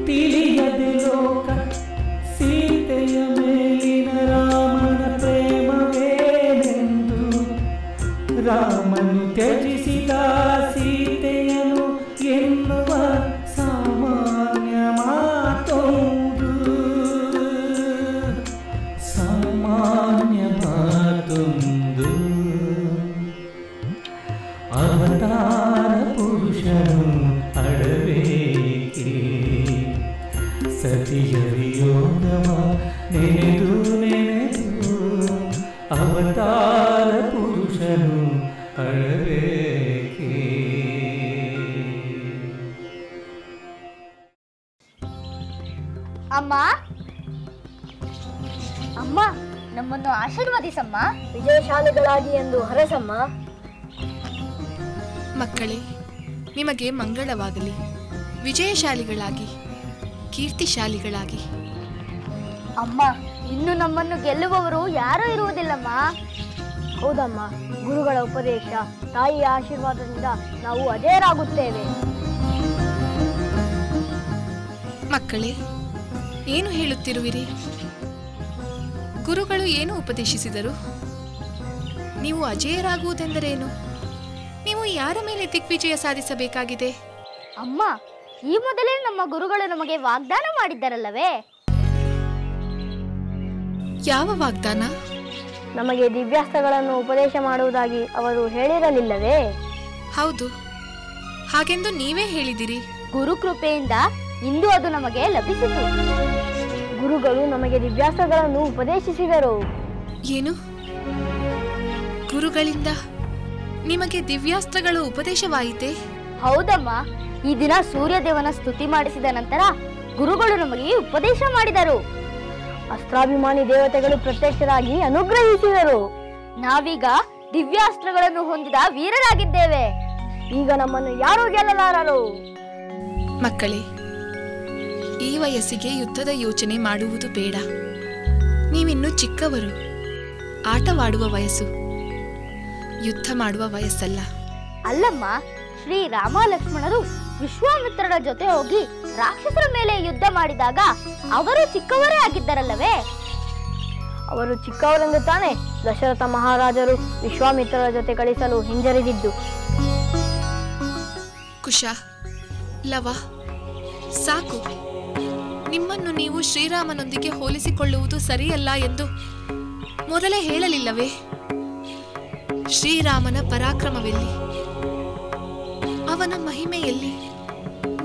ತಿಳಿಯದೆ ಲೋಕ ಸೀತೆಯ ಮೇಲಿನ ರಾಮನ ಪ್ರೇಮವೇನೆಂದು ರಾಮನು ತ್ಯಜಿಸಿದ ಸೀತೆಯನು ಎನ್ನುವ ಸಾಮಾನ್ಯ ಮಾತೊಂದು ಸಾಮಾನ್ಯ ಮಾತೊಂದು ಅವತಾರ ಪುರುಷನು ಅಡಬೇಕೆ ಸತಿಯ ವಿಯೋಗವ ನೆನೆದು ನೆನೆದು ಅವತಾರ ಪುರುಷನು ಅಡಬೇಕೆ. ಅಮ್ಮ ಅಮ್ಮ ನಮ್ಮನ್ನು ಆಶೀರ್ವದಿಸಮ್ಮ. ವಿಜಯಶಾಲಿಗಳಾಗಿ ಎಂದು ಹರಸಮ್ಮ. ಮಕ್ಕಳೇ, ನಿಮಗೆ ಮಂಗಳವಾಗಲಿ. ವಿಜಯಶಾಲಿಗಳಾಗಿ, ಕೀರ್ತಿಶಾಲಿಗಳಾಗಿ. ಅಮ್ಮ, ಇನ್ನು ನಮ್ಮನ್ನು ಗೆಲ್ಲುವವರು ಯಾರೂ ಇರುವುದಿಲ್ಲಮ್ಮ. ಹೌದಮ್ಮ, ಗುರುಗಳ ಉಪದೇಶ, ತಾಯಿಯ ಆಶೀರ್ವಾದದಿಂದ ನಾವು ಅಜೇಯರಾಗುತ್ತೇವೆ. ಮಕ್ಕಳೇ, ಏನು ಹೇಳುತ್ತಿರುವಿರಿ? ಗುರುಗಳು ಏನು ಉಪದೇಶಿಸಿದರು? ನೀವು ಅಜೇಯರಾಗುವುದೆಂದರೇನು? ನೀವು ಯಾರ ಮೇಲೆ ದಿಗ್ವಿಜಯ ಸಾಧಿಸಬೇಕಾಗಿದೆ? ಅಮ್ಮ, ಈ ಮೊದಲೇ ನಮ್ಮ ಗುರುಗಳು ನಮಗೆ ವಾಗ್ದಾನ ಮಾಡಿದ್ದರಲ್ಲವೇ? ಯಾವ ವಾಗ್ದಾನ? ನಮಗೆ ದಿವ್ಯಾಸ್ತ್ರಗಳನ್ನು ಉಪದೇಶ ಮಾಡುವುದಾಗಿ ಅವರು ಹೇಳಿರಲಿಲ್ಲವೇ? ಹೌದು, ಹಾಗೆಂದು ನೀವೇ ಹೇಳಿದಿರಿ. ಗುರು ಕೃಪೆಯಿಂದ ಇಂದು ಅದು ನಮಗೆ ಲಭಿಸಿತು. ಗುರುಗಳು ನಮಗೆ ದಿವ್ಯಾಸ್ತ್ರಗಳನ್ನು ಉಪದೇಶಿಸಿದರು. ಏನು? ಗುರುಗಳಿಂದ ನಿಮಗೆ ದಿವ್ಯಾಸ್ತ್ರಗಳು ಉಪದೇಶವಾಯಿತೆ? ಹೌದಮ್ಮ, ಈ ದಿನ ಸೂರ್ಯದೇವನ ಸ್ತುತಿ ಮಾಡಿಸಿದ ನಂತರ ಗುರುಗಳು ನಮಗೆ ಉಪದೇಶ ಮಾಡಿದರು. ಅಸ್ತ್ರಾಭಿಮಾನಿ ದೇವತೆಗಳು ಪ್ರತ್ಯಕ್ಷರಾಗಿ ಅನುಗ್ರಹಿಸಿದರು. ನಾವೀಗ ದಿವ್ಯಾಸ್ತ್ರಗಳನ್ನು ಹೊಂದಿದ ವೀರರಾಗಿದ್ದೇವೆ. ಈಗ ನಮ್ಮನ್ನು ಯಾರೂ ಗೆಲ್ಲಲಾರರು. ಮಕ್ಕಳೇ, ಈ ವಯಸ್ಸಿಗೆ ಯುದ್ಧದ ಯೋಚನೆ ಮಾಡುವುದು ಬೇಡ. ನೀವಿನ್ನೂ ಚಿಕ್ಕವರು. ಆಟವಾಡುವ ವಯಸ್ಸು, ಯುದ್ಧ ಮಾಡುವ ವಯಸ್ಸಲ್ಲ. ಅಲ್ಲಮ್ಮ, ಶ್ರೀ ರಾಮ ಲಕ್ಷ್ಮಣರು ವಿಶ್ವಾಮಿತ್ರರ ಜೊತೆ ಹೋಗಿ ರಾಕ್ಷಸರ ಮೇಲೆ ಯುದ್ಧ ಮಾಡಿದಾಗ ಅವರು ಚಿಕ್ಕವರೇ ಆಗಿದ್ದರಲ್ಲವೇ? ಅವರು ಚಿಕ್ಕವರೆಂದು ತಾನೇ ದಶರಥ ಮಹಾರಾಜರು ವಿಶ್ವಾಮಿತ್ರರ ಜೊತೆ ಕಳಿಸಲು ಹಿಂಜರಿದಿದ್ದು. ಕುಶ, ಲವ, ಸಾಕು. ನಿಮ್ಮನ್ನು ನೀವು ಶ್ರೀರಾಮನೊಂದಿಗೆ ಹೋಲಿಸಿಕೊಳ್ಳುವುದು ಸರಿಯಲ್ಲ ಎಂದು ಮೊದಲೇ ಹೇಳಲಿಲ್ಲವೇ? ಶ್ರೀರಾಮನ ಪರಾಕ್ರಮವೆಲ್ಲಿ? ಅವನ ಮಹಿಮೆಯಲ್ಲಿ?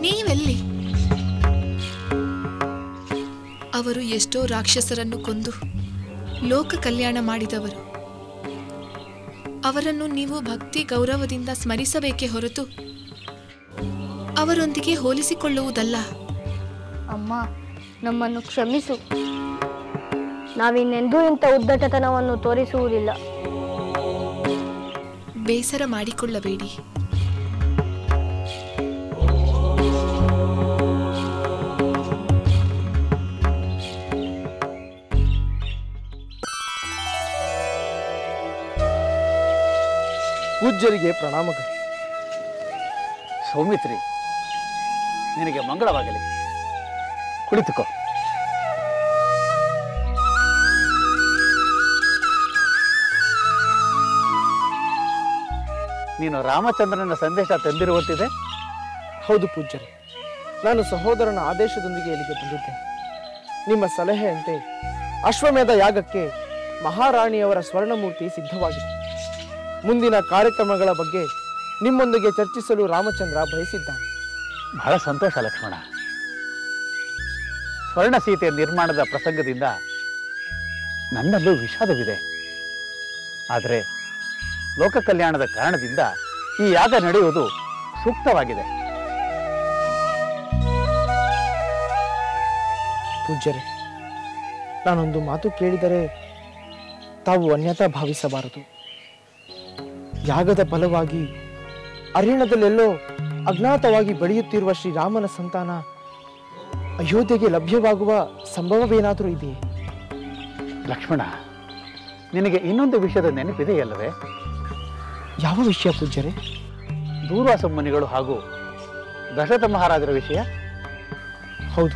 ನೀವೆಲ್ಲಿ? ಅವರು ಎಷ್ಟೋ ರಾಕ್ಷಸರನ್ನು ಕೊಂದು ಲೋಕ ಕಲ್ಯಾಣ ಮಾಡಿದವರು. ಅವರನ್ನು ನೀವು ಭಕ್ತಿ ಗೌರವದಿಂದ ಸ್ಮರಿಸಬೇಕೇ ಹೊರತು ಅವರೊಂದಿಗೆ ಹೋಲಿಸಿಕೊಳ್ಳುವುದಲ್ಲ. ಅಮ್ಮ, ನಮ್ಮನ್ನು ಕ್ಷಮಿಸು. ನಾವಿನ್ನೆಂದೂ ಇಂಥ ಉದ್ದಟತನವನ್ನು ತೋರಿಸುವುದಿಲ್ಲ. ಬೇಸರ ಮಾಡಿಕೊಳ್ಳಬೇಡಿ. ಪೂಜ್ಯರಿಗೆ ಪ್ರಣಾಮಗಳು. ಸೌಮಿತ್ರಿ, ನಿನಗೆ ಮಂಗಳವಾಗಲಿ. ಕುಳಿತುಕೋ. ನೀನು ರಾಮಚಂದ್ರನ ಸಂದೇಶ ತಂದಿರುವಂತಿದೆ. ಹೌದು ಪೂಜ್ಯರೇ, ನಾನು ಸಹೋದರನ ಆದೇಶದೊಂದಿಗೆ ಇಲ್ಲಿಗೆ ಬಂದಿದ್ದೇನೆ. ನಿಮ್ಮ ಸಲಹೆಯಂತೆ ಅಶ್ವಮೇಧ ಯಾಗಕ್ಕೆ ಮಹಾರಾಣಿಯವರ ಸ್ವರ್ಣಮೂರ್ತಿ ಸಿದ್ಧವಾಗಿದೆ. ಮುಂದಿನ ಕಾರ್ಯಕ್ರಮಗಳ ಬಗ್ಗೆ ನಿಮ್ಮೊಂದಿಗೆ ಚರ್ಚಿಸಲು ರಾಮಚಂದ್ರ ಬಯಸಿದ್ದಾನೆ. ಬಹಳ ಸಂತೋಷ ಲಕ್ಷ್ಮಣ. ಸ್ವರ್ಣ ಸೀತೆಯ ನಿರ್ಮಾಣದ ಪ್ರಸಂಗದಿಂದ ನನ್ನಲ್ಲೂ ವಿಷಾದವಿದೆ. ಆದರೆ ಲೋಕ ಕಲ್ಯಾಣದ ಕಾರಣದಿಂದ ಈ ಯಾಗ ನಡೆಯುವುದು ಸೂಕ್ತವಾಗಿದೆ. ಪೂಜ್ಯರೇ, ನಾನೊಂದು ಮಾತು ಕೇಳಿದರೆ ತಾವು ಅನ್ಯತಾ ಭಾವಿಸಬಾರದು. ಯಾಗದ ಫಲವಾಗಿ ಅರಣ್ಯದಲ್ಲೆಲ್ಲೋ ಅಜ್ಞಾತವಾಗಿ ಬೆಳೆಯುತ್ತಿರುವ ಶ್ರೀರಾಮನ ಸಂತಾನ ಅಯೋಧ್ಯೆಗೆ ಲಭ್ಯವಾಗುವ ಸಂಭವವೇನಾದರೂ ಇದೆಯೇ? ಲಕ್ಷ್ಮಣ, ನಿನಗೆ ಇನ್ನೊಂದು ವಿಷಯದ ನೆನಪಿದೆಯಲ್ಲವೇ? ಯಾವ ವಿಷಯ ಪೂಜ್ಯರೇ? ದೂರ್ವಾಸ ಮುನಿಗಳು ಹಾಗೂ ದಶರಥ ಮಹಾರಾಜರ ವಿಷಯ. ಹೌದು,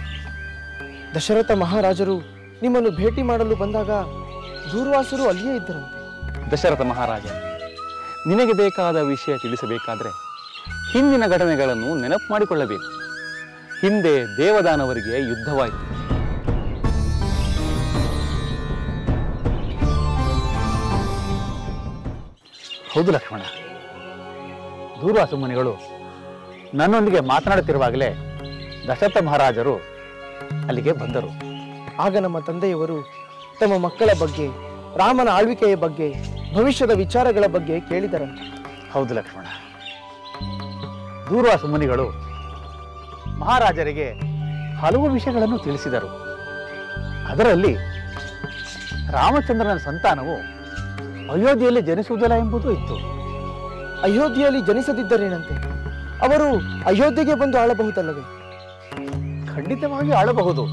ದಶರಥ ಮಹಾರಾಜರು ನಿಮ್ಮನ್ನು ಭೇಟಿ ಮಾಡಲು ಬಂದಾಗ ದೂರ್ವಾಸರು ಅಲ್ಲಿಯೇ ಇದ್ದರಂತೆ. ದಶರಥ ಮಹಾರಾಜ, ನಿನಗೆ ಬೇಕಾದ ವಿಷಯ ತಿಳಿಸಬೇಕಾದ್ರೆ ಹಿಂದಿನ ಘಟನೆಗಳನ್ನು ನೆನಪು ಮಾಡಿಕೊಳ್ಳಬೇಕು. ಹಿಂದೆ ದೇವದಾನವರಿಗೆ ಯುದ್ಧವಾಯಿತು. ಹೌದು ಲಕ್ಷ್ಮಣ, ದೂರ್ವಾಸ ಮುನಿಗಳು ನನ್ನೊಂದಿಗೆ ಮಾತನಾಡುತ್ತಿರುವಾಗಲೇ ದಶರಥ ಮಹಾರಾಜರು ಅಲ್ಲಿಗೆ ಬಂದರು. ಆಗ ನಮ್ಮ ತಂದೆಯವರು ತಮ್ಮ ಮಕ್ಕಳ ಬಗ್ಗೆ, ರಾಮನ ಆಳ್ವಿಕೆಯ ಬಗ್ಗೆ, ಭವಿಷ್ಯದ ವಿಚಾರಗಳ ಬಗ್ಗೆ ಕೇಳಿದರಂತೆ. ಹೌದು ಲಕ್ಷ್ಮಣ, ದೂರ್ವಾಸ ಮುನಿಗಳು ಮಹಾರಾಜರಿಗೆ ಹಲವು ವಿಷಯಗಳನ್ನು ತಿಳಿಸಿದರು. ಅದರಲ್ಲಿ ರಾಮಚಂದ್ರನ ಸಂತಾನವು ಅಯೋಧ್ಯೆಯಲ್ಲಿ ಜನಿಸುವುದಿಲ್ಲ ಎಂಬುದು ಇತ್ತು. ಅಯೋಧ್ಯೆಯಲ್ಲಿ ಜನಿಸದಿದ್ದರೇನಂತೆ? ಅವರು ಅಯೋಧ್ಯೆಗೆ ಬಂದು ಆಳಬಹುದಲ್ಲವೇ? ಖಂಡಿತವಾಗಿ ಆಳಬಹುದು.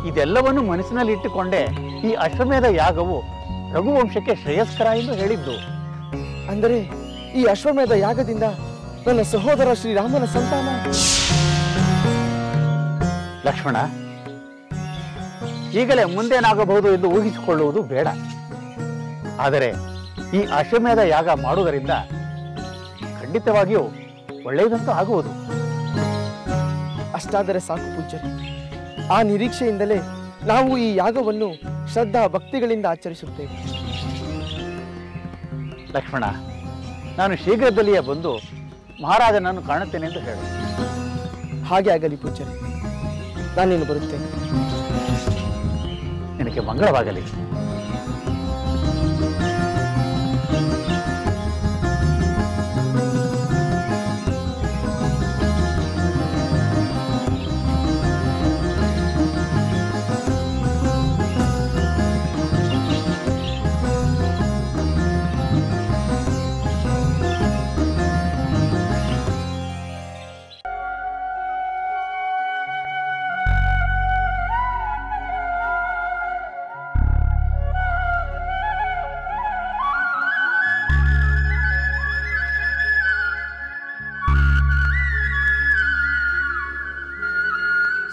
ಇದೆಲ್ಲವನ್ನು ಮನಸ್ಸಿನಲ್ಲಿ ಇಟ್ಟುಕೊಂಡೇ ಈ ಅಶ್ವಮೇಧ ಯಾಗವು ರಘುವಂಶಕ್ಕೆ ಶ್ರೇಯಸ್ಕರ ಎಂದು ಹೇಳಿದ್ದು. ಅಂದರೆ ಈ ಅಶ್ವಮೇಧ ಯಾಗದಿಂದ ನನ್ನ ಸಹೋದರ ಶ್ರೀರಾಮನ ಸಂತಾನ. ಲಕ್ಷ್ಮಣ, ಈಗಲೇ ಮುಂದೇನಾಗಬಹುದು ಎಂದು ಊಹಿಸಿಕೊಳ್ಳುವುದು ಬೇಡ. ಆದರೆ ಈ ಅಶ್ವಮೇಧ ಯಾಗ ಮಾಡುವುದರಿಂದ ಖಂಡಿತವಾಗಿಯೂ ಒಳ್ಳೆಯದಂತೂ ಆಗುವುದು. ಅಷ್ಟಾದರೆ ಸಾಕು ಪೂಜ್ಯರೇ. ಆ ನಿರೀಕ್ಷೆಯಿಂದಲೇ ನಾವು ಈ ಯಾಗವನ್ನು ಶ್ರದ್ಧಾ ಭಕ್ತಿಗಳಿಂದ ಆಚರಿಸುತ್ತೇವೆ. ಲಕ್ಷ್ಮಣ, ನಾನು ಶೀಘ್ರದಲ್ಲಿಯೇ ಬಂದು ಮಹಾರಾಜನನ್ನು ಕಾಣುತ್ತೇನೆ ಎಂದು ಹೇಳು. ಹಾಗೆ ಆಗಲಿ ಪೂಜ್ಯರೇ, ನಾನೇನು ಬರುತ್ತೇನೆ. ನಿನಗೆ ಮಂಗಳವಾಗಲಿ.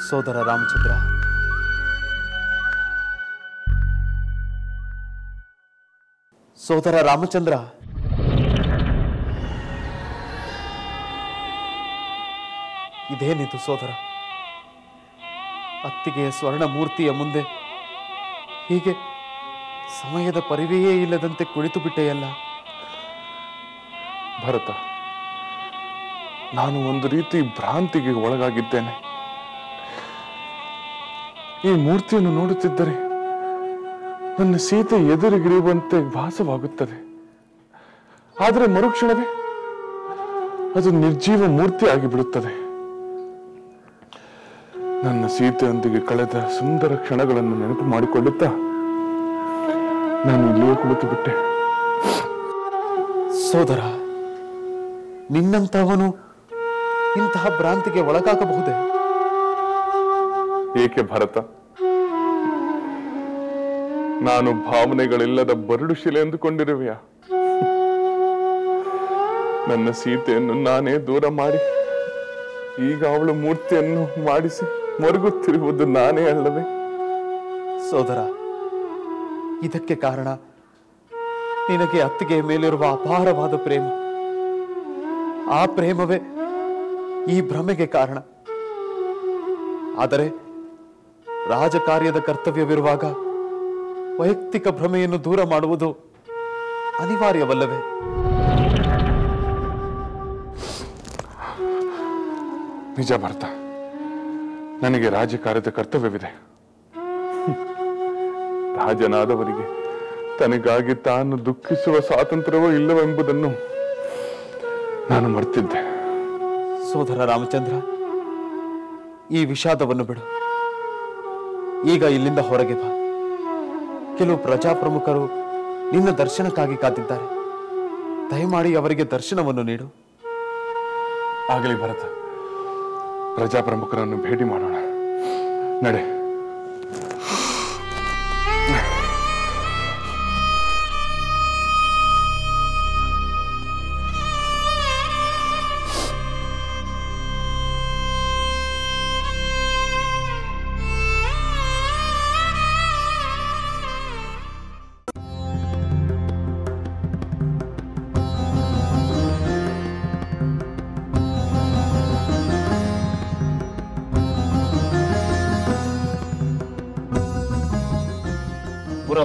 ಸೋದರ ರಾಮಚಂದ್ರ, ಸೋದರ ರಾಮಚಂದ್ರ, ಇದೇನಿದು ಸೋದರ? ಅತ್ತಿಗೆಯ ಸ್ವರ್ಣ ಮೂರ್ತಿಯ ಮುಂದೆ ಹೀಗೆ ಸಮಯದ ಪರಿವೆಯೇ ಇಲ್ಲದಂತೆ ಕುಳಿತು ಬಿಟ್ಟೆಯಲ್ಲ. ಭರತ, ನಾನು ಒಂದು ರೀತಿ ಭ್ರಾಂತಿಗೆ ಒಳಗಾಗಿದ್ದೇನೆ. ಈ ಮೂರ್ತಿಯನ್ನು ನೋಡುತ್ತಿದ್ದರೆ ನನ್ನ ಸೀತೆ ಎದುರಿಗಿರುವಂತೆ ಭಾಸವಾಗುತ್ತದೆ. ಆದರೆ ಮರುಕ್ಷಣವೇ ಅದು ನಿರ್ಜೀವ ಮೂರ್ತಿ ಆಗಿಬಿಡುತ್ತದೆ. ನನ್ನ ಸೀತೆಯೊಂದಿಗೆ ಕಳೆದ ಸುಂದರ ಕ್ಷಣಗಳನ್ನು ನೆನಪು ಮಾಡಿಕೊಳ್ಳುತ್ತಾ ನಾನು ಇಲ್ಲಿಯೇ ಕುಳಿತು ಬಿಟ್ಟೆ. ಸೋದರ, ನಿನ್ನಂತಹವನು ಇಂತಹ ಭ್ರಾಂತಿಗೆ ಒಳಗಾಗಬಹುದೇ? ಏಕೆ ಭರತ? ನಾನು ಭಾವನೆಗಳಿಲ್ಲದ ಬರಡು ಶಿಲೆ ಎಂದುಕೊಂಡಿರುವೆಯಾ? ನನ್ನ ಸೀತೆಯನ್ನು ನಾನೇ ದೂರ ಮಾಡಿ ಈಗ ಅವಳ ಮೂರ್ತಿಯನ್ನು ಮಾಡಿಸಿ ಮರುಗುತ್ತಿರುವುದು ನಾನೇ ಅಲ್ಲವೇ? ಸೋದರ, ಇದಕ್ಕೆ ಕಾರಣ ನಿನಗೆ ಅತ್ತಿಗೆಯ ಮೇಲಿರುವ ಅಪಾರವಾದ ಪ್ರೇಮ. ಆ ಪ್ರೇಮವೇ ಈ ಭ್ರಮೆಗೆ ಕಾರಣ. ಆದರೆ ರಾಜಕಾರ್ಯದ ಕರ್ತವ್ಯವಿರುವಾಗ ವೈಯಕ್ತಿಕ ಭ್ರಮೆಯನ್ನು ದೂರ ಮಾಡುವುದು ಅನಿವಾರ್ಯವಲ್ಲವೇ? ನಿಜ ಭರತ, ನನಗೆ ರಾಜಕಾರ್ಯದ ಕರ್ತವ್ಯವಿದೆ. ರಾಜನಾದವರಿಗೆ ತನಗಾಗಿ ತಾನು ದುಃಖಿಸುವ ಸ್ವಾತಂತ್ರ್ಯವೂ ಇಲ್ಲವೆಂಬುದನ್ನು ನಾನು ಮರೆತಿದ್ದೆ. ಸೋದರ ರಾಮಚಂದ್ರ, ಈ ವಿಷಾದವನ್ನು ಬಿಡು. ಈಗ ಇಲ್ಲಿಂದ ಹೊರಗೆ ಬಾ. ಕೆಲವು ಪ್ರಜಾಪ್ರಮುಖರು ನಿನ್ನ ದರ್ಶನಕ್ಕಾಗಿ ಕಾದಿದ್ದಾರೆ. ದಯಮಾಡಿ ಅವರಿಗೆ ದರ್ಶನವನ್ನು ನೀಡು. ಆಗಲಿ ಭರತ, ಪ್ರಜಾಪ್ರಮುಖರನ್ನು ಭೇಟಿ ಮಾಡೋಣ. ನಡೆ.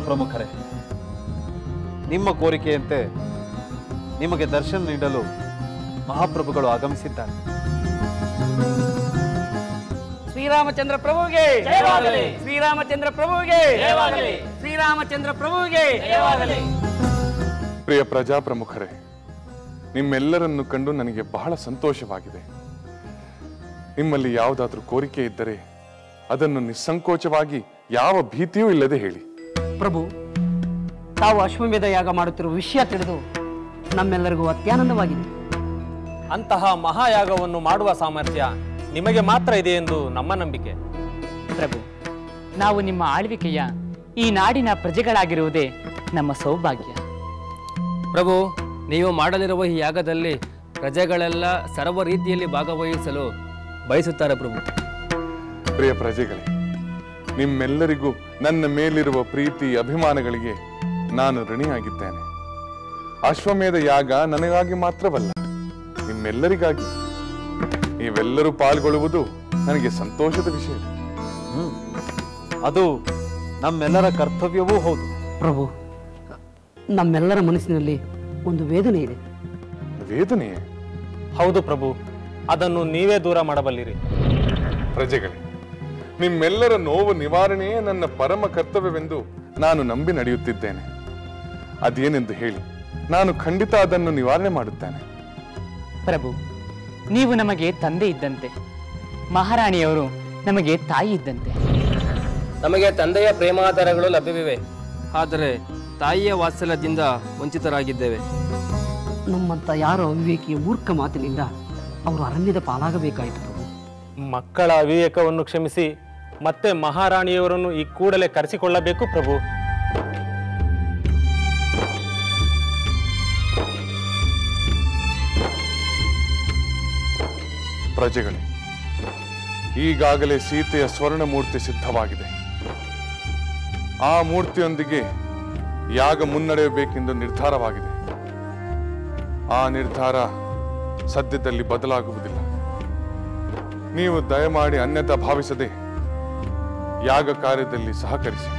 ಪ್ರಮುಖರೇ, ನಿಮ್ಮ ಕೋರಿಕೆಯಂತೆ ನಿಮಗೆ ದರ್ಶನ ನೀಡಲು ಮಹಾಪ್ರಭುಗಳು ಆಗಮಿಸಿದ್ದಾರೆ. ಶ್ರೀರಾಮಚಂದ್ರ ಪ್ರಭುಗೆ ಶ್ರೀರಾಮಚಂದ್ರ ಪ್ರಭುಗೆ ಶ್ರೀರಾಮಚಂದ್ರ ಪ್ರಭುಗೆ. ಪ್ರಿಯ ಪ್ರಜಾಪ್ರಮುಖರೇ, ನಿಮ್ಮೆಲ್ಲರನ್ನು ಕಂಡು ನನಗೆ ಬಹಳ ಸಂತೋಷವಾಗಿದೆ. ನಿಮ್ಮಲ್ಲಿ ಯಾವುದಾದ್ರೂ ಕೋರಿಕೆ ಇದ್ದರೆ ಅದನ್ನು ನಿಸ್ಸಂಕೋಚವಾಗಿ ಯಾವ ಭೀತಿಯೂ ಇಲ್ಲದೆ ಹೇಳಿ. ಪ್ರಭು, ತಾವು ಅಶ್ವಮೇಧ ಯಾಗ ಮಾಡುತ್ತಿರುವ ವಿಷಯ ತಿಳಿದು ನಮ್ಮೆಲ್ಲರಿಗೂ ಅತ್ಯಾನಂದವಾಗಿದೆ. ಅಂತಹ ಮಹಾಯಾಗವನ್ನು ಮಾಡುವ ಸಾಮರ್ಥ್ಯ ನಿಮಗೆ ಮಾತ್ರ ಇದೆ ಎಂದು ನಮ್ಮ ನಂಬಿಕೆ. ಪ್ರಭು, ನಾವು ನಿಮ್ಮ ಆಳ್ವಿಕೆಯ ಈ ನಾಡಿನ ಪ್ರಜೆಗಳಾಗಿರುವುದೇ ನಮ್ಮ ಸೌಭಾಗ್ಯ. ಪ್ರಭು, ನೀವು ಮಾಡಲಿರುವ ಈ ಯಾಗದಲ್ಲಿ ಪ್ರಜೆಗಳೆಲ್ಲ ಸರ್ವ ರೀತಿಯಲ್ಲಿ ಭಾಗವಹಿಸಲು ಬಯಸುತ್ತಾರೆ. ಪ್ರಭು, ಪ್ರಿಯ ಪ್ರಜೆಗಳೇ, ನಿಮ್ಮೆಲ್ಲರಿಗೂ ನನ್ನ ಮೇಲಿರುವ ಪ್ರೀತಿ ಅಭಿಮಾನಗಳಿಗೆ ನಾನು ಋಣಿಯಾಗಿದ್ದೇನೆ. ಅಶ್ವಮೇಧ ಯಾಗ ನನಗಾಗಿ ಮಾತ್ರವಲ್ಲ, ನಿಮ್ಮೆಲ್ಲರಿಗಾಗಿ. ನೀವೆಲ್ಲರೂ ಪಾಲ್ಗೊಳ್ಳುವುದು ನನಗೆ ಸಂತೋಷದ ವಿಷಯ. ಅದು ನಮ್ಮೆಲ್ಲರ ಕರ್ತವ್ಯವೂ ಹೌದು. ಪ್ರಭು, ನಮ್ಮೆಲ್ಲರ ಮನಸ್ಸಿನಲ್ಲಿ ಒಂದು ವೇದನೆ ಇದೆ. ವೇದನೆಯೇ? ಹೌದು ಪ್ರಭು, ಅದನ್ನು ನೀವೇ ದೂರ ಮಾಡಬಲ್ಲಿರಿ. ಪ್ರಜೆಗಳೇ, ನಿಮ್ಮೆಲ್ಲರ ನೋವು ನಿವಾರಣೆಯೇ ನನ್ನ ಪರಮ ಕರ್ತವ್ಯವೆಂದು ನಾನು ನಂಬಿ ನಡೆಯುತ್ತಿದ್ದೇನೆ. ಅದೇನೆಂದು ಹೇಳಿ, ನಾನು ಖಂಡಿತ ಅದನ್ನು ನಿವಾರಣೆ ಮಾಡುತ್ತೇನೆ. ಪ್ರಭು, ನೀವು ನಮಗೆ ತಂದೆ ಇದ್ದಂತೆ, ಮಹಾರಾಣಿಯವರು ನಮಗೆ ತಾಯಿ ಇದ್ದಂತೆ. ನಮಗೆ ತಂದೆಯ ಪ್ರೇಮಾಧಾರಗಳು ಲಭ್ಯವಿವೆ, ಆದರೆ ತಾಯಿಯ ವಾತ್ಸಲ್ಯದಿಂದ ವಂಚಿತರಾಗಿದ್ದೇವೆ. ನಮ್ಮಂತ ಯಾರೋ ಅವಿವೇಕಿಯ ಮೂರ್ಖ ಮಾತಿನಿಂದ ಅವರು ಅರಣ್ಯದ ಪಾಲಾಗಬೇಕಾಯಿತು. ಮಕ್ಕಳ ಅವಿವೇಕವನ್ನು ಕ್ಷಮಿಸಿ ಮತ್ತೆ ಮಹಾರಾಣಿಯವರನ್ನು ಈ ಕೂಡಲೇ ಕರೆಸಿಕೊಳ್ಳಬೇಕು ಪ್ರಭು. ಪ್ರಜೆಗಳೇ, ಈಗಾಗಲೇ ಸೀತೆಯ ಸ್ವರ್ಣ ಮೂರ್ತಿ ಸಿದ್ಧವಾಗಿದೆ. ಆ ಮೂರ್ತಿಯೊಂದಿಗೆ ಯಾಗ ಮುನ್ನಡೆಯಬೇಕೆಂದು ನಿರ್ಧಾರವಾಗಿದೆ. ಆ ನಿರ್ಧಾರ ಸದ್ಯದಲ್ಲಿ ಬದಲಾಗುವುದಿಲ್ಲ. ನೀವು ದಯಮಾಡಿ ಅನ್ಯತಾ ಭಾವಿಸದೆ ಯಾಗ ಕಾರ್ಯದಲ್ಲಿ ಸಹಕರಿಸಿ.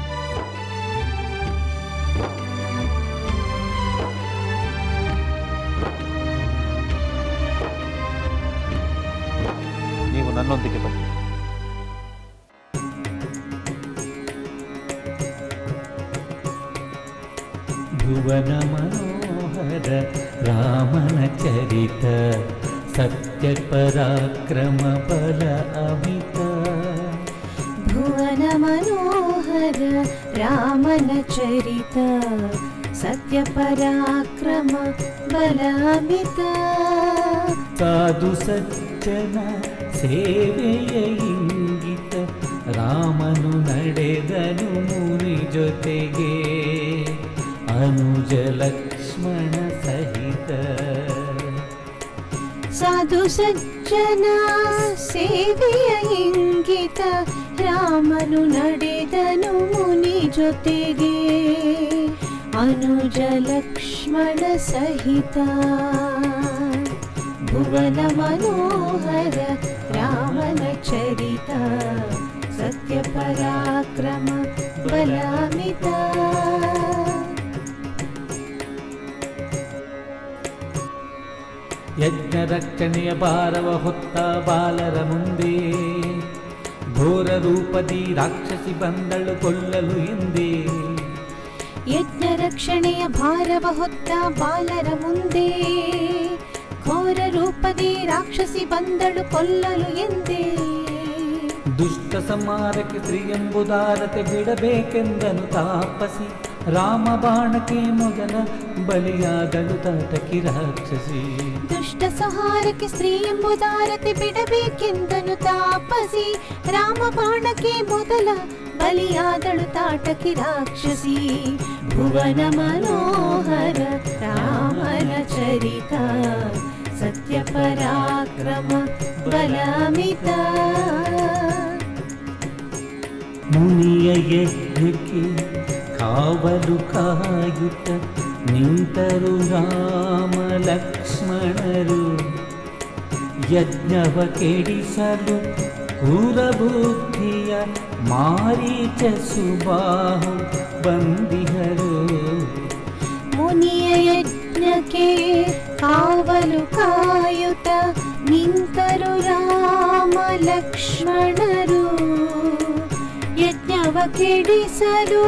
ನೀವು ನನ್ನೊಂದಿಗೆ ಬನ್ನಿ. ಭುವನ ಮನೋಹರ ರಾಮನ ಚರಿತ, ಸತ್ಯ ಪರಾಕ್ರಮ ಬಲ ಅಮಿತ. ಭುವನ ಮನೋಹರ ರಾಮನ ಚರಿತ, ಸತ್ಯ ಪರಾಕ್ರಮ ಬಲ ಅಮಿತ. ಸಾಧು ಸಜ್ಜನ ಸೇವೆಯ ಇಂಗಿತ, ರಾಮನು ನಡೆದನು ಮುನಿ ಜೊತೆಗೆ, ಅನುಜ ಲಕ್ಷ್ಮಣ ಸಹಿತ. ಸಾಧು ಸಜ್ಜನ ಸೇವೆಯ ಇಂಗಿತ, ರಾಮನು ನಡೆದನು ಮುನಿ ಜೊತೆಗೆ, ಅನುಜ ಲಕ್ಷ್ಮಣ ಸಹಿತ. ಭುವನ ಮನೋಹರ ರಾಮನ ಚರಿತ, ಸತ್ಯ ಪರಾಕ್ರಮ ಬಲಾಮಿತ. ಯಜ್ಞ ರಕ್ಷಣೆಯ ಭಾರವ ಹೊತ್ತ ಬಾಲರ ಮುಂದೆ, ಘೋರ ರೂಪದಿ ರಾಕ್ಷಸಿ ಬಂದಳು ಕೊಲ್ಲಲು ಎಂದೇ. ಯಜ್ಞ ರಕ್ಷಣೆಯ ಭಾರವ ಹೊತ್ತ ಬಾಲರ ಮುಂದೆ, ಘೋರ ರೂಪದಿ ರಾಕ್ಷಸಿ ಬಂದಳು ಕೊಲ್ಲಲು ಎಂದೇ. ದುಷ್ಟ ಸಂಹಾರಕ್ಕೆ ಸ್ತ್ರೀ ಎಂಬುದಾರತೆ ಬಿಡಬೇಕೆಂದನು ತಾಪಸಿ, ರಾಮ ಬಾಣಕ್ಕೆ ಮೊದಲ ಬಲಿಯಾದಳು ತಾಟಕಿ ರಾಕ್ಷಸಿ. ದುಷ್ಟ ಸಂಹಾರಕ್ಕೆ ಸ್ತ್ರೀ ಎಂಬುದಾರತೆ ಬಿಡಬೇಕೆಂದನು ತಾಪಸಿ, ರಾಮ ಬಾಣಕ್ಕೆ ಮೊದಲ ಬಲಿಯಾದಳು ತಾಟಕಿ ರಾಕ್ಷಸಿ. ಭುವನ ಮನೋಹರ ರಾಮನ ಚರಿತ, ಸತ್ಯ ಪರಾಕ್ರಮ ಬಲಾಮಿತ. ಮುನಿಯ ಯಜ್ಞಕ್ಕೆ ಕಾವಲು ಕಾಯುತ್ತ ನಿಂತರು ರಾಮ ಲಕ್ಷ್ಮಣರು, ಯಜ್ಞವ ಕೆಡಿಸಲು ಕ್ರೂರ ಬುದ್ಧಿಯ ಮಾರೀಚ ಸುಬಾಹು ಬಂದಿಹರು ಮುನಿಯ ಯಜ್ಞಕ್ಕೆ ಕಾವಲು ಕಾಯುತ್ತ ನಿಂತರು ರಾಮ ಲಕ್ಷ್ಮಣರು. ಯಜ್ಞವ ಕೆಡಿಸಲು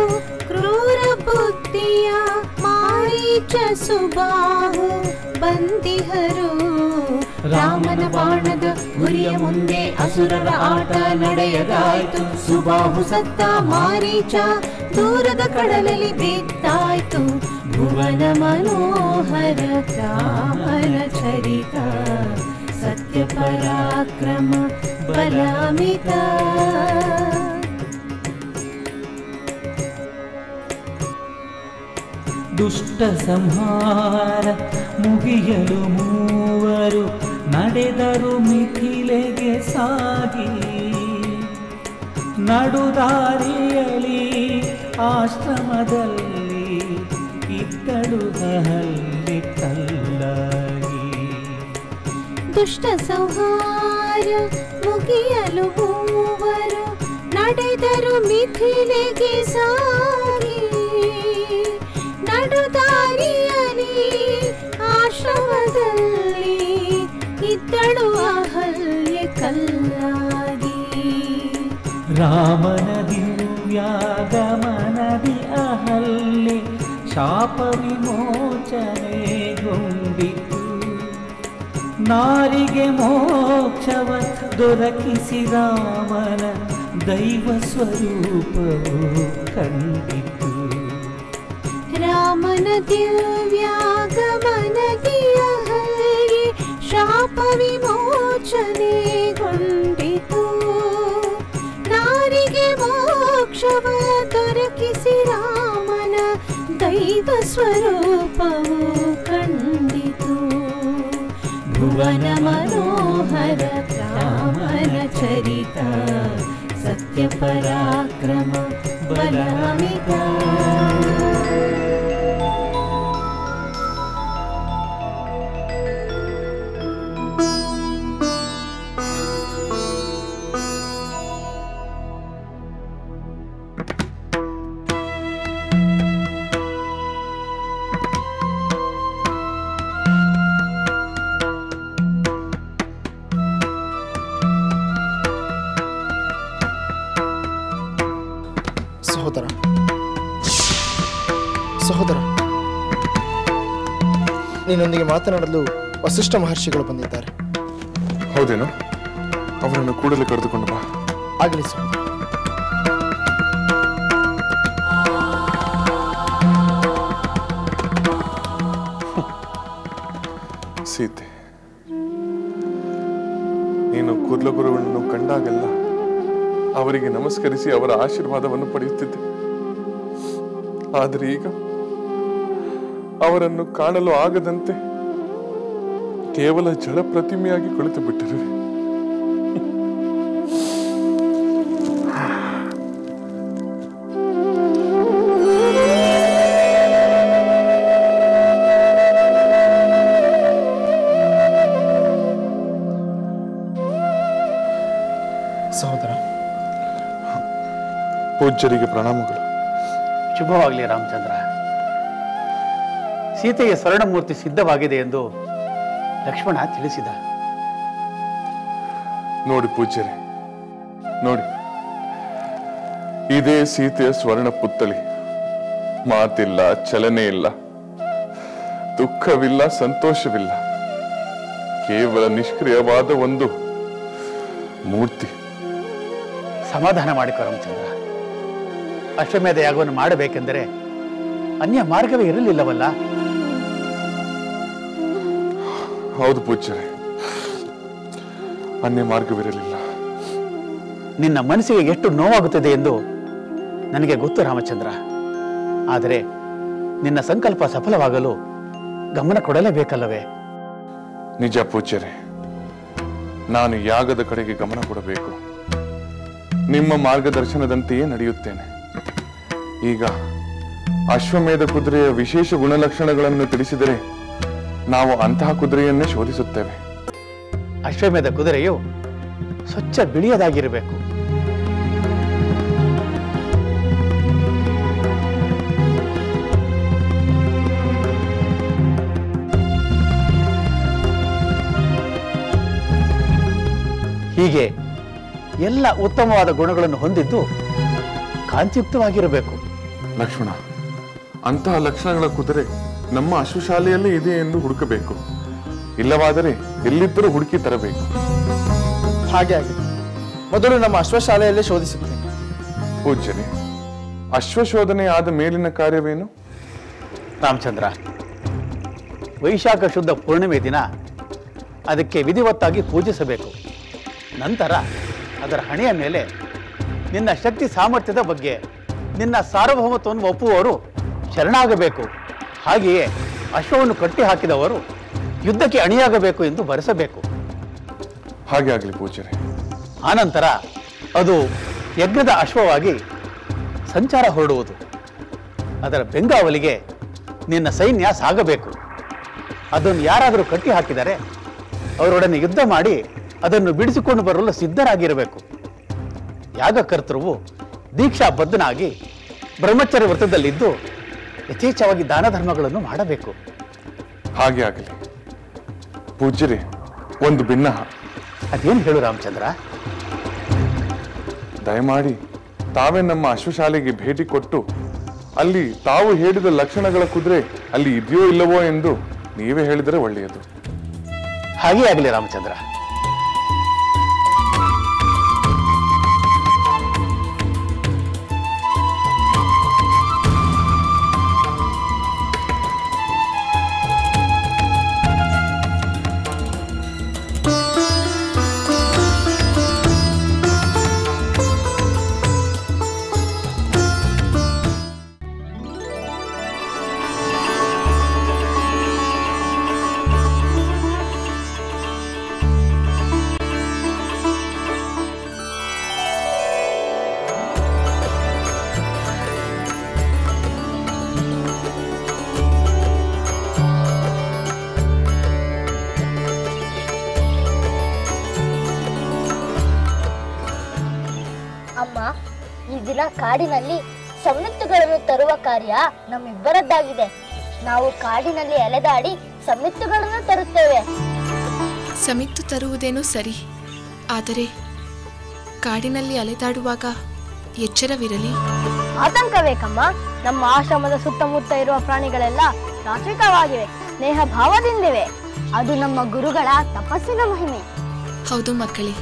ಕ್ರೂರ ಬುದ್ಧಿಯ ಮಾರೀಚ ಸುಬಾಹು ಬಂದಿಹರು. ರಾಮನ ಬಾಣದ ಗುರಿಯ ಮುಂದೆ ಅಸುರರ ಆಟ ನಡೆಯದಾಯ್ತು. ಸುಬಾಹು ಸತ್ತ, ಮಾರೀಚ ದೂರದ ಕಡಲಲ್ಲಿ ಬಿದ್ದಾಯ್ತು. ಭುವನ ಮನೋಹರ ರಾಮನ ಚರಿತ, ಸತ್ಯ ಪರಾಕ್ರಮ ಬಲಾಮಿತ. ದುಷ್ಟ ಸಂಹಾರ ಮುಗಿಯಲು ಮೂವರು ನಡೆದರು ಮಿಥಿಲೆಗೆ ಸಾಗಿ. ನಡುದಾರಿಯಲಿ ಆಶ್ರಮದಲ್ಲಿ ಇದ್ದಳು ಅಹಲ್ಯೆ ಕಲ್ಲಾಗಿ. ದುಷ್ಟ ಸಂಹಾರ ಮುಗಿಯಲು ಮೂವರು ನಡೆದರು ಮಿಥಿಲೆಗೆ ಸಾಗಿ. ನಡುದಾರಿಯಲಿ ಆಶ್ರಮದಲ್ಲಿ ಇದ್ದಳು ಅಹಲ್ಯೆ ಕಲ್ಲಾಗಿ. ರಾಮನ ದಿವ್ಯಾಗಮನದಿ ಅಹಲ್ಯೆ ಶಾಪ ವಿಮೋಚನೆಗೊಂಡಿತು. ನಾರಿಗೆ ಮೋಕ್ಷವ ದೊರಕಿಸಿ ರಾಮನ ದೈವ ಸ್ವರೂಪವು ಕಂಡಿತು. ರಾಮನ ದಿವ್ಯಾಗಮನದಿ ಅಹಲ್ಯೆ ಶಾಪ ವಿಮೋಚನೆಗೊಂಡಿತು. ನಾರಿಗೆ ಮೋಕ್ಷವ ದೊರಕಿಸಿ ರಾಮನ ದೈವ ಸ್ವರೂಪವು ಕಂಡಿತು. ಭುವನ ಮನೋಹರ ರಾಮನ ಚರಿತ, ಸತ್ಯ ಪರಾಕ್ರಮ ಬಲಾಮಿತ. ಸಹೋದರ, ನಿನ್ನೊಂದಿಗೆ ಮಾತನಾಡಲು ವಸಿಷ್ಠ ಮಹರ್ಷಿಗಳು ಬಂದಿದ್ದಾರೆ. ಹೌದೇನೋ? ಅವರನ್ನು ಕೂಡಲೇ ಕರೆದುಕೊಂಡು ಬಾ. ಆಗಲಿ ಸಹೋದರ. ಸೀತೆ, ನೀನು ಕೂದಲಗುರುವನ್ನು ಕಂಡಾಗೆಲ್ಲ ಅವರಿಗೆ ನಮಸ್ಕರಿಸಿ ಅವರ ಆಶೀರ್ವಾದವನ್ನು ಪಡೆಯುತ್ತಿದ್ದೆ. ಆದರೆ ಈಗ ಅವರನ್ನು ಕಾಣಲು ಆಗದಂತೆ ಕೇವಲ ಜಡ ಪ್ರತಿಮೆಯಾಗಿ ಕುಳಿತು ಬಿಟ್ಟಿರುವೆ. ಸಹೋದರ, ಪೂಜ್ಯರಿಗೆ ಪ್ರಣಾಮಗಳು. ಶುಭವಾಗಲಿ ರಾಮಚಂದ್ರ. ಸೀತೆಯ ಸ್ವರ್ಣಮೂರ್ತಿ ಸಿದ್ಧವಾಗಿದೆ ಎಂದು ಲಕ್ಷ್ಮಣ ತಿಳಿಸಿದ. ನೋಡಿ ಪೂಜ್ಯರೇ, ನೋಡಿ, ಇದೇ ಸೀತೆಯ ಸ್ವರ್ಣ ಪುತ್ಥಳಿ. ಮಾತಿಲ್ಲ, ಚಲನೆ ಇಲ್ಲ, ದುಃಖವಿಲ್ಲ, ಸಂತೋಷವಿಲ್ಲ, ಕೇವಲ ನಿಷ್ಕ್ರಿಯವಾದ ಒಂದು ಮೂರ್ತಿ. ಸಮಾಧಾನ ಮಾಡಿಕೊ ರಾಮಚಂದ್ರ. ಅಶ್ವಮೇಧ ಯಾಗವನ್ನು ಮಾಡಬೇಕೆಂದರೆ ಅನ್ಯ ಮಾರ್ಗವೇ ಇರಲಿಲ್ಲವಲ್ಲ? ಹೌದು ಪೂಜ್ಯರೇ, ಅನ್ಯ ಮಾರ್ಗವಿರಲಿಲ್ಲ. ನಿನ್ನ ಮನಸ್ಸಿಗೆ ಎಷ್ಟು ನೋವಾಗುತ್ತದೆ ಎಂದು ನನಗೆ ಗೊತ್ತು ರಾಮಚಂದ್ರ. ಆದರೆ ನಿನ್ನ ಸಂಕಲ್ಪ ಸಫಲವಾಗಲು ಗಮನ ಕೊಡಲೇಬೇಕಲ್ಲವೇ? ನಿಜ ಪೂಜ್ಯರೇ, ನಾನು ಯಾಗದ ಕಡೆಗೆ ಗಮನ ಕೊಡಬೇಕು. ನಿಮ್ಮ ಮಾರ್ಗದರ್ಶನದಂತೆಯೇ ನಡೆಯುತ್ತೇನೆ. ಈಗ ಅಶ್ವಮೇಧ ಕುದುರೆಯ ವಿಶೇಷ ಗುಣಲಕ್ಷಣಗಳನ್ನು ತಿಳಿಸಿದರೆ ನಾವು ಅಂತಹ ಕುದುರೆಯನ್ನೇ ಶೋಧಿಸುತ್ತೇವೆ. ಅಶ್ವಮೇಧ ಕುದುರೆಯು ಸ್ವಚ್ಛ ಬಿಳಿಯದಾಗಿರಬೇಕು. ಹೀಗೆ ಎಲ್ಲ ಉತ್ತಮವಾದ ಗುಣಗಳನ್ನು ಹೊಂದಿದ್ದು ಕಾಂತಿಯುಕ್ತವಾಗಿರಬೇಕು. ಲಕ್ಷ್ಮಣ, ಅಂತಹ ಲಕ್ಷಣಗಳ ಕುದುರೆ ನಮ್ಮ ಅಶ್ವಶಾಲೆಯಲ್ಲೇ ಇದೆ ಎಂದು ಹುಡುಕಬೇಕು. ಇಲ್ಲವಾದರೆ ಎಲ್ಲಿದ್ದರೂ ಹುಡುಕಿ ತರಬೇಕು. ಹಾಗೆ ಆಗಿದೆ. ಮೊದಲು ನಮ್ಮ ಅಶ್ವಶಾಲೆಯಲ್ಲೇ ಶೋಧಿಸುತ್ತೇನೆ. ಪೂಜ್ಯರೇ, ಅಶ್ವಶೋಧನೆ ಆದ ಮೇಲಿನ ಕಾರ್ಯವೇನು? ರಾಮಚಂದ್ರ, ವೈಶಾಖ ಶುದ್ಧ ಪೂರ್ಣಿಮೆ ದಿನ ಅದಕ್ಕೆ ವಿಧಿವತ್ತಾಗಿ ಪೂಜಿಸಬೇಕು. ನಂತರ ಅದರ ಹಣೆಯ ಮೇಲೆ ನಿನ್ನ ಶಕ್ತಿ ಸಾಮರ್ಥ್ಯದ ಬಗ್ಗೆ, ನಿನ್ನ ಸಾರ್ವಭೌಮತ್ವವನ್ನು ಒಪ್ಪುವವರು ಶರಣಾಗಬೇಕು. ಹಾಗೆಯೇ ಅಶ್ವವನ್ನು ಕಟ್ಟಿ ಹಾಕಿದವರು ಯುದ್ಧಕ್ಕೆ ಅಣಿಯಾಗಬೇಕು ಎಂದು ಬರೆಸಬೇಕು. ಹಾಗೆ ಆಗಲಿ ಪೂಜ್ಯರೇ. ಆನಂತರ ಅದು ಯಜ್ಞದ ಅಶ್ವವಾಗಿ ಸಂಚಾರ ಹೊರಡುವುದು. ಅದರ ಬೆಂಗಾವಲಿಗೆ ನಿನ್ನ ಸೈನ್ಯ ಸಾಗಬೇಕು. ಅದನ್ನು ಯಾರಾದರೂ ಕಟ್ಟಿ ಹಾಕಿದರೆ ಅವರೊಡನೆ ಯುದ್ಧ ಮಾಡಿ ಅದನ್ನು ಬಿಡಿಸಿಕೊಂಡು ಬರಲು ಸಿದ್ಧರಾಗಿರಬೇಕು. ಯಾಗಕರ್ತೃವು ದೀಕ್ಷಾಬದ್ಧನಾಗಿ ಬ್ರಹ್ಮಚರ್ಯ ವ್ರತದಲ್ಲಿದ್ದು ಯಥೇಚ್ಛವಾಗಿ ದಾನ ಧರ್ಮಗಳನ್ನು ಮಾಡಬೇಕು. ಹಾಗೆ ಆಗಲಿ ಪೂಜ್ಯರೇ. ಒಂದು ಭಿನ್ನಹ. ಅದೇನು ಹೇಳು ರಾಮಚಂದ್ರ? ದಯಮಾಡಿ ತಾವೇ ನಮ್ಮ ಅಶ್ವಶಾಲೆಗೆ ಭೇಟಿ ಕೊಟ್ಟು ಅಲ್ಲಿ ತಾವು ಹೇಳಿದ ಲಕ್ಷಣಗಳ ಕುದುರೆ ಅಲ್ಲಿ ಇದೆಯೋ ಇಲ್ಲವೋ ಎಂದು ನೀವೇ ಹೇಳಿದರೆ ಒಳ್ಳೆಯದು. ಹಾಗೇ ಆಗಲಿ ರಾಮಚಂದ್ರ. ಕಾಡಿನಲ್ಲಿ ಸಮ್ಮಿತ್ತುಗಳನ್ನು ತರುವ ಕಾರ್ಯ ನಮ್ಮಿಬ್ಬರದ್ದಾಗಿದೆ. ನಾವು ಕಾಡಿನಲ್ಲಿ ಅಲೆದಾಡಿ ಸಮ್ಮಿತ್ತುಗಳನ್ನು ತರುತ್ತೇವೆ. ಸಮಿತ್ತು ತರುವುದೇನೋ ಸರಿ, ಆದರೆ ಕಾಡಿನಲ್ಲಿ ಅಲೆದಾಡುವಾಗ ಎಚ್ಚರವಿರಲಿ. ಆತಂಕಬೇಕಮ್ಮ. ನಮ್ಮ ಆಶ್ರಮದ ಸುತ್ತಮುತ್ತ ಇರುವ ಪ್ರಾಣಿಗಳೆಲ್ಲ ಸಾತ್ವಿಕವಾಗಿವೆ, ಸ್ನೇಹ ಭಾವದಿಂದಿವೆ. ಅದು ನಮ್ಮ ಗುರುಗಳ ತಪಸ್ಸಿನ ಮಹಿಮೆ. ಹೌದು ಮಕ್ಕಳೇ,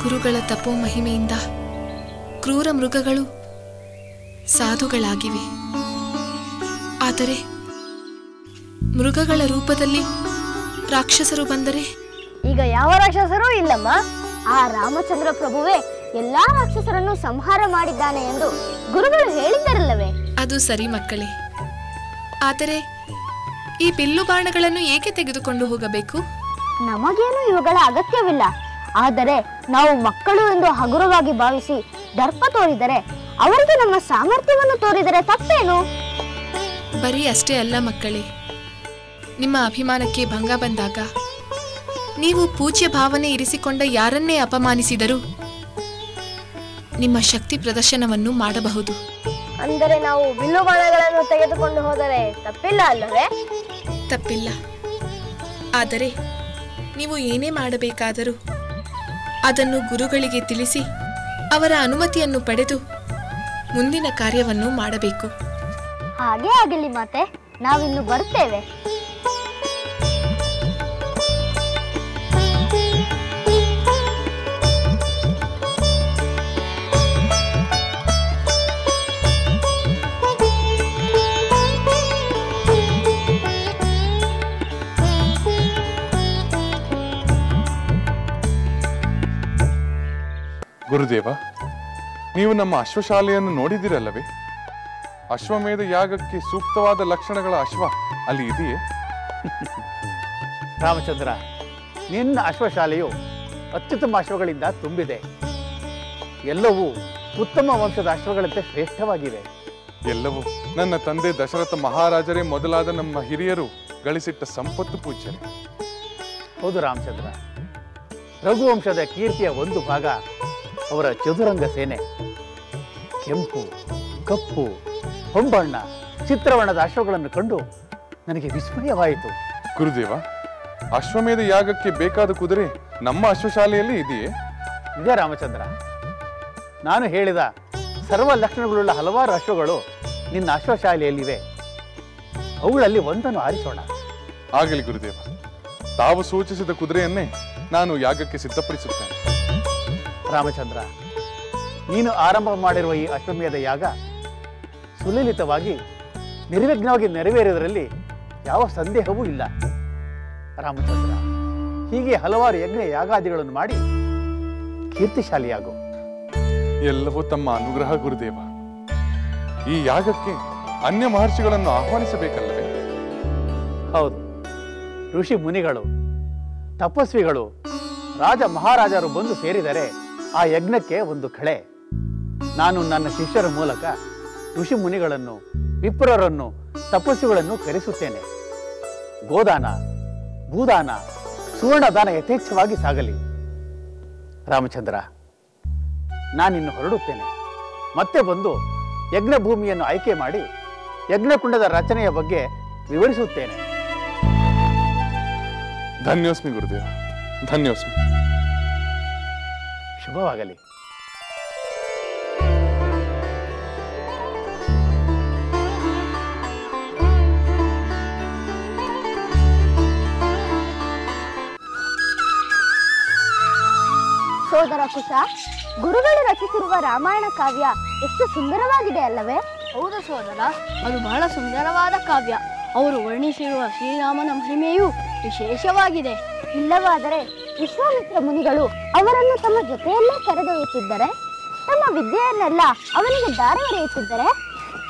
ಗುರುಗಳ ತಪೋ ಮಹಿಮೆಯಿಂದ ಕ್ರೂರ ಮೃಗಗಳು ಸಾಧುಗಳಾಗಿವೆ. ಆದರೆ ಮೃಗಗಳ ರೂಪದಲ್ಲಿ ರಾಕ್ಷಸರು ಬಂದರೆ? ಈಗ ಯಾವ ರಾಕ್ಷಸರೂ ಇಲ್ಲಮ್ಮ. ಆ ರಾಮಚಂದ್ರ ಪ್ರಭುವೇ ಎಲ್ಲಾ ರಾಕ್ಷಸರನ್ನು ಸಂಹಾರ ಮಾಡಿದ್ದಾನೆ ಎಂದು ಗುರುಗಳು ಹೇಳಿದ್ದರಲ್ಲವೇ? ಅದು ಸರಿ ಮಕ್ಕಳೇ, ಆದರೆ ಈ ಬಿಲ್ಲು ಬಾಣಗಳನ್ನು ಏಕೆ ತೆಗೆದುಕೊಂಡು ಹೋಗಬೇಕು? ನಮಗೇನು ಇವುಗಳ ಅಗತ್ಯವಿಲ್ಲ. ಆದರೆ ನಾವು ಮಕ್ಕಳು ಎಂದು ಹಗುರವಾಗಿ ಭಾವಿಸಿ ದರ್ಪ ತೋರಿದರೆ, ಅವರಿಗೆ ನಮ್ಮ ಸಾಮರ್ಥ್ಯವನ್ನು ತೋರಿದರೆ ತಪ್ಪೇನು? ಬರೀ ಅಷ್ಟೇ ಅಲ್ಲ ಮಕ್ಕಳೇ, ನಿಮ್ಮ ಅಭಿಮಾನಕ್ಕೆ ಭಂಗ ಬಂದಾಗ ನೀವು ಪೂಜ್ಯ ಭಾವನೆ ಇರಿಸಿಕೊಂಡ ಯಾರನ್ನೇ ಅಪಮಾನಿಸಿದರೂ ನಿಮ್ಮ ಶಕ್ತಿ ಪ್ರದರ್ಶನವನ್ನು ಮಾಡಬಹುದು. ಅಂದರೆ ನಾವು ಬಿಲ್ಲು ಬಾಣಗಳನ್ನು ತೆಗೆದುಕೊಂಡು ಹೋದರೆ ತಪ್ಪಿಲ್ಲ ಅಲ್ಲವೇ? ತಪ್ಪಿಲ್ಲ. ಆದರೆ ನೀವು ಏನೇ ಮಾಡಬೇಕಾದರೂ ಅದನ್ನು ಗುರುಗಳಿಗೆ ತಿಳಿಸಿ ಅವರ ಅನುಮತಿಯನ್ನು ಪಡೆದು ಮುಂದಿನ ಕಾರ್ಯವನ್ನು ಮಾಡಬೇಕು. ಹಾಗೇ ಆಗಲಿ ಮಾತೆ, ನಾವಿನ್ನು ಬರ್ತೇವೆ. ಗುರುದೇವ, ನೀವು ನಮ್ಮ ಅಶ್ವಶಾಲೆಯನ್ನು ನೋಡಿದಿರಲ್ಲವೇ? ಅಶ್ವಮೇಧ ಯಾಗಕ್ಕೆ ಸೂಕ್ತವಾದ ಲಕ್ಷಣಗಳ ಅಶ್ವ ಅಲ್ಲಿ ಇದೆಯೇ? ರಾಮಚಂದ್ರ, ನಿನ್ನ ಅಶ್ವಶಾಲೆಯು ಅತ್ಯುತ್ತಮ ಅಶ್ವಗಳಿಂದ ತುಂಬಿದೆ. ಎಲ್ಲವೂ ಉತ್ತಮ ವಂಶದ ಅಶ್ವಗಳಂತೆ ಶ್ರೇಷ್ಠವಾಗಿವೆ. ಎಲ್ಲವೂ ನನ್ನ ತಂದೆ ದಶರಥ ಮಹಾರಾಜರೇ ಮೊದಲಾದ ನಮ್ಮ ಹಿರಿಯರು ಗಳಿಸಿಟ್ಟ ಸಂಪತ್ತು ಪೂಜ್ಯರೇ. ಹೌದು ರಾಮಚಂದ್ರ, ರಘುವಂಶದ ಕೀರ್ತಿಯ ಒಂದು ಭಾಗ ಅವರ ಚದುರಂಗ ಸೇನೆ. ಕೆಂಪು, ಕಪ್ಪು, ಹೊಂಬಣ್ಣ, ಚಿತ್ರವರ್ಣದ ಅಶ್ವಗಳನ್ನು ಕಂಡು ನನಗೆ ವಿಸ್ಮಯವಾಯಿತು. ಗುರುದೇವ, ಅಶ್ವಮೇಧ ಯಾಗಕ್ಕೆ ಬೇಕಾದ ಕುದುರೆ ನಮ್ಮ ಅಶ್ವಶಾಲೆಯಲ್ಲಿ ಇದೆಯೇ? ನಿಜ ರಾಮಚಂದ್ರ, ನಾನು ಹೇಳಿದ ಸರ್ವ ಲಕ್ಷಣಗಳುಳ್ಳ ಹಲವಾರು ಅಶ್ವಗಳು ನಿನ್ನ ಅಶ್ವಶಾಲೆಯಲ್ಲಿವೆ. ಅವುಗಳಲ್ಲಿ ಒಂದನ್ನು ಆರಿಸೋಣ. ಆಗಲಿ ಗುರುದೇವ, ತಾವು ಸೂಚಿಸಿದ ಕುದುರೆಯನ್ನೇ ನಾನು ಯಾಗಕ್ಕೆ ಸಿದ್ಧಪಡಿಸುತ್ತೇನೆ. ರಾಮಚಂದ್ರ, ನೀನು ಆರಂಭ ಮಾಡಿರುವ ಈ ಅಶ್ವಮೇಧ ಯಾಗ ಸುಲಲಿತವಾಗಿ ನಿರ್ವಿಘ್ನವಾಗಿ ನೆರವೇರುವುದರಲ್ಲಿ ಯಾವ ಸಂದೇಹವೂ ಇಲ್ಲ. ರಾಮಚಂದ್ರ, ಹೀಗೆ ಹಲವಾರು ಯಜ್ಞ ಯಾಗಾದಿಗಳನ್ನು ಮಾಡಿ ಕೀರ್ತಿಶಾಲಿಯಾಗು. ಎಲ್ಲವೂ ತಮ್ಮ ಅನುಗ್ರಹ ಗುರುದೇವ. ಈ ಯಾಗಕ್ಕೆ ಅನ್ಯ ಮಹರ್ಷಿಗಳನ್ನು ಆಹ್ವಾನಿಸಬೇಕಲ್ಲವೇ? ಹೌದು, ಋಷಿ ಮುನಿಗಳು, ತಪಸ್ವಿಗಳು, ರಾಜ ಮಹಾರಾಜರು ಬಂದು ಸೇರಿದರೆ ಆ ಯಜ್ಞಕ್ಕೆ ಒಂದು ಕಳೆ. ನಾನು ನನ್ನ ಶಿಷ್ಯರ ಮೂಲಕ ಋಷಿ ಮುನಿಗಳನ್ನು, ವಿಪ್ರರನ್ನು, ತಪಸ್ವಿಗಳನ್ನು ಕರೆಸುತ್ತೇನೆ. ಗೋದಾನ, ಭೂದಾನ, ಸುವರ್ಣದಾನ ಯಥೇಚ್ಛವಾಗಿ ಸಾಗಲಿ. ರಾಮಚಂದ್ರ, ನಾನಿನ್ನು ಹೊರಡುತ್ತೇನೆ. ಮತ್ತೆ ಬಂದು ಯಜ್ಞ ಭೂಮಿಯನ್ನು ಆಯ್ಕೆ ಮಾಡಿ ಯಜ್ಞಕುಂಡದ ರಚನೆಯ ಬಗ್ಗೆ ವಿವರಿಸುತ್ತೇನೆ. ಧನ್ಯೋಸ್ಮಿ ಗುರುದೇವ, ಧನ್ಯೋಸ್ಮಿ. ಶುಭವಾಗಲಿ. ಸೋದರ ಕುಶ, ಗುರುಗಳು ರಚಿಸಿರುವ ರಾಮಾಯಣ ಕಾವ್ಯ ಎಷ್ಟು ಸುಂದರವಾಗಿದೆ ಅಲ್ಲವೇ? ಹೌದು ಸೋದರ, ಅದು ಬಹಳ ಸುಂದರವಾದ ಕಾವ್ಯ. ಅವರು ವರ್ಣಿಸಿರುವ ಶ್ರೀರಾಮನ ಮಹಿಮೆಯು ವಿಶೇಷವಾಗಿದೆ. ಇಲ್ಲವಾದರೆ ವಿಶ್ವಾಮಿತ್ರ ಮುನಿಗಳು ಅವರನ್ನು ತಮ್ಮ ಜೊತೆಯಲ್ಲೇ ಕರೆದೊಯ್ಯುತ್ತಿದ್ದರೆ, ತಮ್ಮ ವಿದ್ಯೆಯನ್ನೆಲ್ಲ ಅವನಿಗೆ ದಾರವರೆಯುತ್ತಿದ್ದರೆ,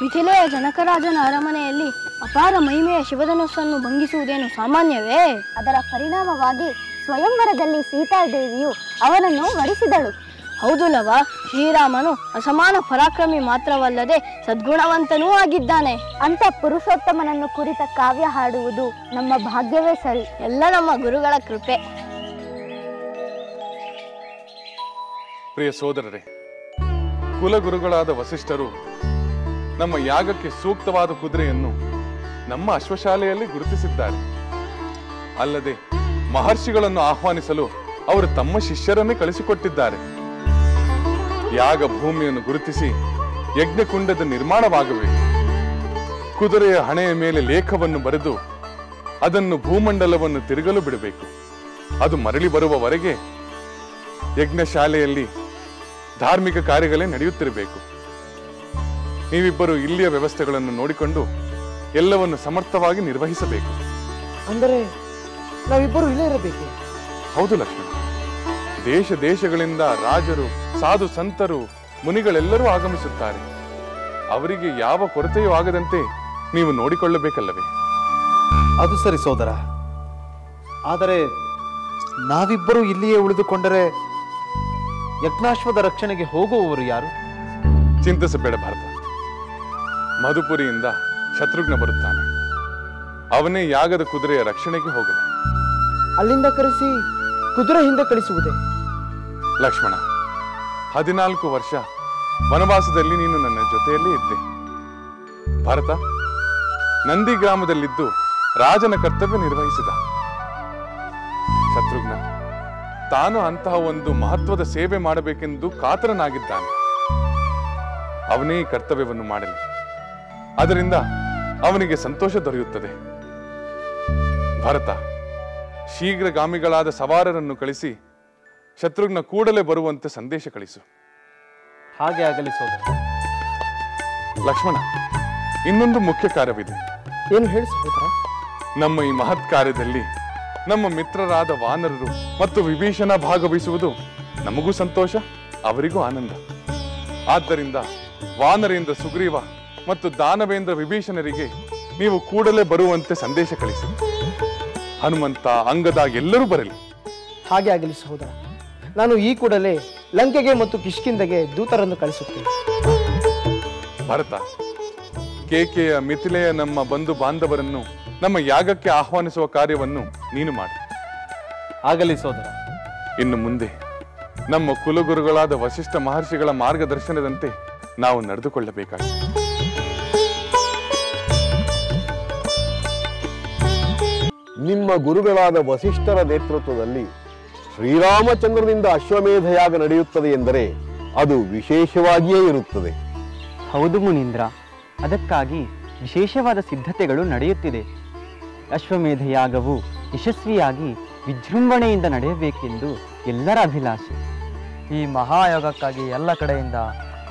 ಮಿಥಿಲೆಯ ಜನಕರಾಜನ ಅರಮನೆಯಲ್ಲಿ ಅಪಾರ ಮಹಿಮೆಯ ಶಿವಧನುಸ್ಸನ್ನು ಭಂಗಿಸುವುದೇನು ಸಾಮಾನ್ಯವೇ? ಅದರ ಪರಿಣಾಮವಾಗಿ ಸ್ವಯಂವರದಲ್ಲಿ ಸೀತಾದೇವಿಯು ಅವನನ್ನು ವರಿಸಿದಳು. ಹೌದುಲವ, ಶ್ರೀರಾಮನು ಅಸಮಾನ ಪರಾಕ್ರಮಿ ಮಾತ್ರವಲ್ಲದೆ ಸದ್ಗುಣವಂತನೂ ಆಗಿದ್ದಾನೆ. ಅಂತ ಪುರುಷೋತ್ತಮನನ್ನು ಕುರಿತ ಕಾವ್ಯ ಹಾಡುವುದು ನಮ್ಮ ಭಾಗ್ಯವೇ ಸರಿ. ಎಲ್ಲ ನಮ್ಮ ಗುರುಗಳ ಕೃಪೆ. ಪ್ರಿಯ ಸೋದರರೇ, ಕುಲಗುರುಗಳಾದ ವಸಿಷ್ಠರು ನಮ್ಮ ಯಾಗಕ್ಕೆ ಸೂಕ್ತವಾದ ಕುದುರೆಯನ್ನು ನಮ್ಮ ಅಶ್ವಶಾಲೆಯಲ್ಲಿ ಗುರುತಿಸಿದ್ದಾರೆ. ಅಲ್ಲದೆ ಮಹರ್ಷಿಗಳನ್ನು ಆಹ್ವಾನಿಸಲು ಅವರು ತಮ್ಮ ಶಿಷ್ಯರನ್ನೇ ಕಳಿಸಿಕೊಟ್ಟಿದ್ದಾರೆ. ಯಾಗ ಭೂಮಿಯನ್ನು ಗುರುತಿಸಿ ಯಜ್ಞಕುಂಡದ ನಿರ್ಮಾಣವಾಗಬೇಕು. ಕುದುರೆಯ ಹಣೆಯ ಮೇಲೆ ಲೇಖವನ್ನು ಬರೆದು ಅದನ್ನು ಭೂಮಂಡಲವನ್ನು ತಿರುಗಲು ಬಿಡಬೇಕು. ಅದು ಮರಳಿ ಬರುವವರೆಗೆ ಯಜ್ಞಶಾಲೆಯಲ್ಲಿ ಧಾರ್ಮಿಕ ಕಾರ್ಯಗಳೇ ನಡೆಯುತ್ತಿರಬೇಕು. ನೀವಿಬ್ಬರು ಇಲ್ಲಿಯ ವ್ಯವಸ್ಥೆಗಳನ್ನು ನೋಡಿಕೊಂಡು ಎಲ್ಲವನ್ನು ಸಮರ್ಥವಾಗಿ ನಿರ್ವಹಿಸಬೇಕು. ಅಂದರೆ ನಾವಿಬ್ಬರು ಇಲ್ಲೇ ಇರಬೇಕು? ಹೌದು ಲಕ್ಷ್ಮಣ. ದೇಶ ದೇಶಗಳಿಂದ ರಾಜರು, ಸಾಧು ಸಂತರು, ಮುನಿಗಳೆಲ್ಲರೂ ಆಗಮಿಸುತ್ತಾರೆ. ಅವರಿಗೆ ಯಾವ ಕೊರತೆಯೂ ಆಗದಂತೆ ನೀವು ನೋಡಿಕೊಳ್ಳಬೇಕಲ್ಲವೇ? ಅದು ಸರಿ ಸೋದರ. ಆದರೆ ನಾವಿಬ್ಬರು ಇಲ್ಲಿಯೇ ಉಳಿದುಕೊಂಡರೆ ಯಜ್ಞಾಶ್ವದ ರಕ್ಷಣೆಗೆ ಹೋಗುವವರು ಯಾರು? ಚಿಂತಿಸಬೇಡ ಭರತ. ಮಧುಪುರಿಯಿಂದ ಶತ್ರುಘ್ನ ಬರುತ್ತಾನೆ. ಅವನೇ ಯಾಗದ ಕುದುರೆಯ ರಕ್ಷಣೆಗೆ ಹೋಗಲಿ. ಅಲ್ಲಿಂದ ಕರೆಸಿ ಕುದುರೆ ಹಿಂದೆ ಕಳಿಸುವುದೇ? ಲಕ್ಷ್ಮಣ, 14 ವರ್ಷ ವನವಾಸದಲ್ಲಿ ನೀನು ನನ್ನ ಜೊತೆಯಲ್ಲೇ ಇದ್ದೆ. ಭರತ ನಂದಿ ಗ್ರಾಮದಲ್ಲಿದ್ದು ರಾಜನ ಕರ್ತವ್ಯ ನಿರ್ವಹಿಸಿದ. ಶತ್ರುಘ್ನ ತಾನು ಅಂತಹ ಒಂದು ಮಹತ್ವದ ಸೇವೆ ಮಾಡಬೇಕೆಂದು ಕಾತರನಾಗಿದ್ದಾನೆ. ಅವನೇ ಕರ್ತವ್ಯವನ್ನು ಮಾಡಲಿ. ಅದರಿಂದ ಅವನಿಗೆ ಸಂತೋಷ ದೊರೆಯುತ್ತದೆ. ಭರತ, ಶೀಘ್ರಗಾಮಿಗಳಾದ ಸವಾರರನ್ನು ಕಳಿಸಿ ಶತ್ರುಘ್ನ ಕೂಡಲೇ ಬರುವಂತೆ ಸಂದೇಶ ಕಳಿಸು. ಹಾಗೆ ಆಗಲಿ ಸೋದರ. ಲಕ್ಷ್ಮಣ, ಇನ್ನೊಂದು ಮುಖ್ಯ ಕಾರ್ಯವಿದೆ. ಏನು ಹೇಳಿ ಸಹೋದರ? ನಮ್ಮ ಈ ಮಹತ್ ಕಾರ್ಯದಲ್ಲಿ ನಮ್ಮ ಮಿತ್ರರಾದ ವಾನರರು ಮತ್ತು ವಿಭೀಷಣ ಭಾಗವಹಿಸುವುದು ನಮಗೂ ಸಂತೋಷ, ಅವರಿಗೂ ಆನಂದ. ಆದ್ದರಿಂದ ವಾನರೇಂದ್ರ ಸುಗ್ರೀವ ಮತ್ತು ದಾನವೇಂದ್ರ ವಿಭೀಷಣರಿಗೆ ನೀವು ಕೂಡಲೇ ಬರುವಂತೆ ಸಂದೇಶ ಕಳಿಸಿ. ಹನುಮಂತ, ಅಂಗದ ಎಲ್ಲರೂ ಬರಲಿ. ಹಾಗೆ ಆಗಲಿ ಸಹೋದರ. ನಾನು ಈ ಕೂಡಲೇ ಲಂಕೆಗೆ ಮತ್ತು ಕಿಷ್ಕಿಂಧೆಗೆ ದೂತರನ್ನು ಕಳಿಸುತ್ತೇನೆ. ಭರತ, ಕೇಕೆಯ, ಮಿಥಿಲೆಯ ನಮ್ಮ ಬಂಧು ಬಾಂಧವರನ್ನು ನಮ್ಮ ಯಾಗಕ್ಕೆ ಆಹ್ವಾನಿಸುವ ಕಾರ್ಯವನ್ನು ನೀನು ಮಾಡು. ಆಗಲಿ ಸೋದರ. ಇನ್ನು ಮುಂದೆ ನಮ್ಮ ಕುಲಗುರುಗಳಾದ ವಸಿಷ್ಠ ಮಹರ್ಷಿಗಳ ಮಾರ್ಗದರ್ಶನದಂತೆ ನಾವು ನಡೆದುಕೊಳ್ಳಬೇಕಾಗಿದೆ. ನಿಮ್ಮ ಗುರುಗಳಾದ ವಸಿಷ್ಠರ ನೇತೃತ್ವದಲ್ಲಿ ಶ್ರೀರಾಮಚಂದ್ರನಿಂದ ಅಶ್ವಮೇಧ ಯಾಗ ನಡೆಯುತ್ತದೆ ಎಂದರೆ ಅದು ವಿಶೇಷವಾಗಿಯೇ ಇರುತ್ತದೆ. ಹೌದು ಮುನೀಂದ್ರ, ಅದಕ್ಕಾಗಿ ವಿಶೇಷವಾದ ಸಿದ್ಧತೆಗಳು ನಡೆಯುತ್ತಿದೆ. ಅಶ್ವಮೇಧ ಯಾಗವು ಯಶಸ್ವಿಯಾಗಿ ವಿಜೃಂಭಣೆಯಿಂದ ನಡೆಯಬೇಕೆಂದು ಎಲ್ಲರ ಅಭಿಲಾಷೆ. ಈ ಮಹಾಯೋಗಕ್ಕಾಗಿ ಎಲ್ಲ ಕಡೆಯಿಂದ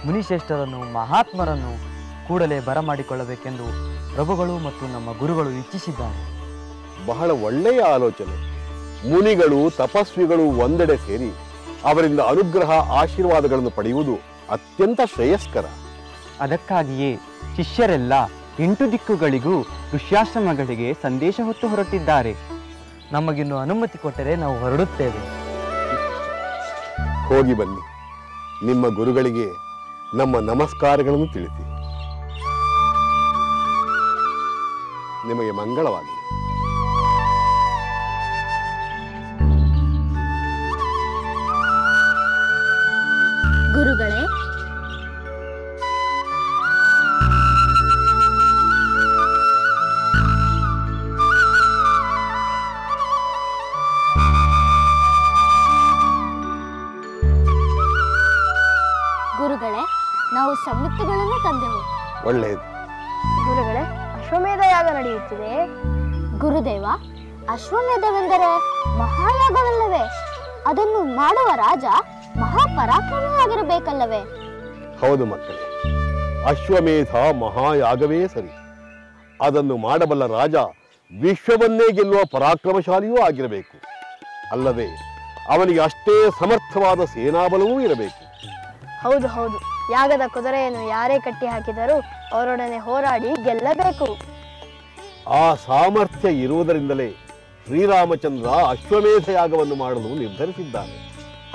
ಮುನಿಶ್ರೇಷ್ಠರನ್ನು ಮಹಾತ್ಮರನ್ನು ಕೂಡಲೇ ಬರಮಾಡಿಕೊಳ್ಳಬೇಕೆಂದು ಪ್ರಭುಗಳು ಮತ್ತು ನಮ್ಮ ಗುರುಗಳು ಇಚ್ಛಿಸಿದ್ದಾರೆ. ಬಹಳ ಒಳ್ಳೆಯ ಆಲೋಚನೆ. ಮುನಿಗಳು ತಪಸ್ವಿಗಳು ಒಂದೆಡೆ ಸೇರಿ ಅವರಿಂದ ಅನುಗ್ರಹ ಆಶೀರ್ವಾದಗಳನ್ನು ಪಡೆಯುವುದು ಅತ್ಯಂತ ಶ್ರೇಯಸ್ಕರ. ಅದಕ್ಕಾಗಿಯೇ ಶಿಷ್ಯರೆಲ್ಲ 8 ದಿಕ್ಕುಗಳಿಗೂ ಋಷ್ಯಾಶ್ರಮಗಳಿಗೆ ಸಂದೇಶ ಹೊತ್ತು ಹೊರಟಿದ್ದಾರೆ. ನಮಗಿನ್ನು ಅನುಮತಿ ಕೊಟ್ಟರೆ ನಾವು ಹೊರಡುತ್ತೇವೆ. ಹೋಗಿ ಬನ್ನಿ. ನಿಮ್ಮ ಗುರುಗಳಿಗೆ ನಮ್ಮ ನಮಸ್ಕಾರಗಳನ್ನು ತಿಳಿಸಿ. ನಿಮಗೆ ಮಂಗಳವಾಗಲಿ. ಗುರುಗಳೇ, ಗುರುಗಳೇ, ನಾವು ಸಮಿತಿಗಳನ್ನು ತಂದೆವು. ಒಳ್ಳೆಯದು. ಗುರುಗಳೇ, ಅಶ್ವಮೇಧ ಯಾಗ ನಡೆಯುತ್ತಿದೆ. ಗುರುದೇವ, ಅಶ್ವಮೇಧವೆಂದರೆ ಮಹಾಯಾಗವಲ್ಲವೇ? ಅದನ್ನು ಮಾಡುವ ರಾಜ ಮಹಾಪರಾಕ್ರಮಿಯಾಗಿರಬೇಕಲ್ಲವೇ? ಹೌದು ಮಕ್ಕಳೇ, ಅಶ್ವಮೇಧ ಮಹಾಯಾಗವೇ ಸರಿ. ಅದನ್ನು ಮಾಡಬಲ್ಲ ರಾಜ ವಿಶ್ವವನ್ನೇ ಗೆಲ್ಲುವ ಪರಾಕ್ರಮಶಾಲಿಯೂ ಆಗಿರಬೇಕು. ಅಲ್ಲದೆ ಅವನಿಗೆ ಅಷ್ಟೇ ಸಮರ್ಥವಾದ ಸೇನಾಬಲವೂ ಇರಬೇಕು. ಹೌದು ಹೌದು, ಯಾಗದ ಕುದುರೆಯನ್ನು ಯಾರೇ ಕಟ್ಟಿ ಹಾಕಿದರೂ ಅವರೊಡನೆ ಹೋರಾಡಿ ಗೆಲ್ಲಬೇಕು. ಆ ಸಾಮರ್ಥ್ಯ ಇರುವುದರಿಂದಲೇ ಶ್ರೀರಾಮಚಂದ್ರ ಅಶ್ವಮೇಧ ಯಾಗವನ್ನು ಮಾಡಲು ನಿರ್ಧರಿಸಿದ್ದಾನೆ.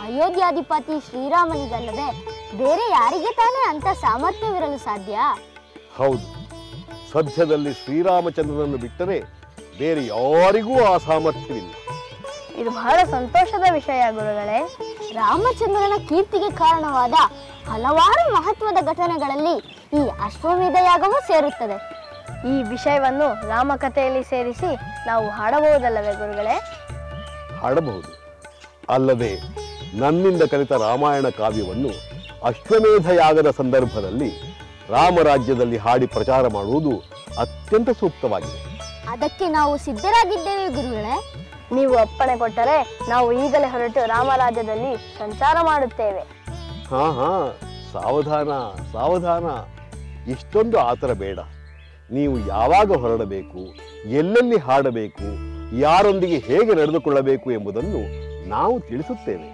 ಅಯೋಧ್ಯಾಧಿಪತಿ ಶ್ರೀರಾಮನಿಗಲ್ಲದೆ ಬೇರೆ ಯಾರಿಗೆ ತಾನೇ ಅಂತ ಸಾಮರ್ಥ್ಯವಿರಲು ಸಾಧ್ಯ? ಹೌದು, ಸದ್ಯದಲ್ಲಿ ಶ್ರೀರಾಮಚಂದ್ರನನ್ನು ಬಿಟ್ಟರೆ ಬೇರೆ ಯಾರಿಗೂ ಆ ಸಾಮರ್ಥ್ಯವಿಲ್ಲ. ಇದು ಬಹಳ ಸಂತೋಷದ ವಿಷಯ ಗುರುಗಳೇ. ರಾಮಚಂದ್ರನ ಕೀರ್ತಿಗೆ ಕಾರಣವಾದ ಹಲವಾರು ಮಹತ್ವದ ಘಟನೆಗಳಲ್ಲಿ ಈ ಅಶ್ವಮೇಧ ಯಾಗವೂ ಸೇರುತ್ತದೆ. ಈ ವಿಷಯವನ್ನು ರಾಮಕಥೆಯಲ್ಲಿ ಸೇರಿಸಿ ನಾವು ಹಾಡಬಹುದಲ್ಲವೇ ಗುರುಗಳೇ? ಹಾಡಬಹುದು. ಅಲ್ಲದೆ ನನ್ನಿಂದ ಕಲಿತ ರಾಮಾಯಣ ಕಾವ್ಯವನ್ನು ಅಶ್ವಮೇಧ ಯಾಗದ ಸಂದರ್ಭದಲ್ಲಿ ರಾಮರಾಜ್ಯದಲ್ಲಿ ಹಾಡಿ ಪ್ರಚಾರ ಮಾಡುವುದು ಅತ್ಯಂತ ಸೂಕ್ತವಾಗಿದೆ. ಅದಕ್ಕೆ ನಾವು ಸಿದ್ಧರಾಗಿದ್ದೇವೆ ಗುರುಗಳೇ. ನೀವು ಅಪ್ಪಣೆ ಕೊಟ್ಟರೆ ನಾವು ಈಗಲೇ ಹೊರಟು ರಾಮರಾಜ್ಯದಲ್ಲಿ ಸಂಚಾರ ಮಾಡುತ್ತೇವೆ. ಹಾ, ಸಾವಧಾನ ಸಾವಧಾನ. ಇಷ್ಟೊಂದು ಆತರ ಬೇಡ. ನೀವು ಯಾವಾಗ ಹೊರಡಬೇಕು, ಎಲ್ಲೆಲ್ಲಿ ಹಾಡಬೇಕು, ಯಾರೊಂದಿಗೆ ಹೇಗೆ ನಡೆದುಕೊಳ್ಳಬೇಕು ಎಂಬುದನ್ನು ನಾವು ತಿಳಿಸುತ್ತೇವೆ.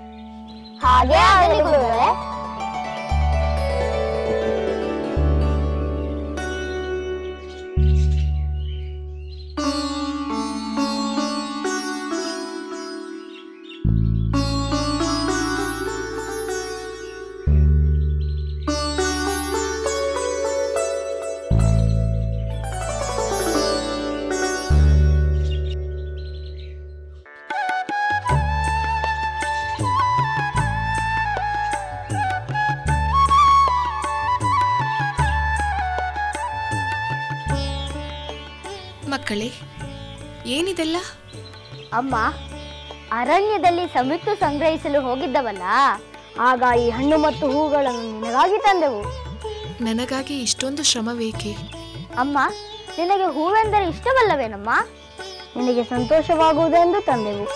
ಹಾಗೆ ಆಗಲಿ ಗುರುಗಳೇ. ಮಕ್ಕಳೇ, ಏನಿದೆಲ್ಲ? ಅಮ್ಮ, ಅರಣ್ಯದಲ್ಲಿ ಸಮಿತ್ತು ಸಂಗ್ರಹಿಸಲು ಹೋಗಿದ್ದವಲ್ಲ, ಆಗ ಈ ಹಣ್ಣು ಮತ್ತು ಹೂಗಳನ್ನು ನಿನಗಾಗಿ ತಂದೆವು. ನನಗಾಗಿ ಇಷ್ಟೊಂದು ಶ್ರಮವೇಕೆ? ಅಮ್ಮ, ನಿನಗೆ ಹೂವೆಂದರೆ ಇಷ್ಟವಲ್ಲವೇನಮ್ಮ? ನಿನಗೆ ಸಂತೋಷವಾಗುವುದೆಂದು ತಂದೆವು.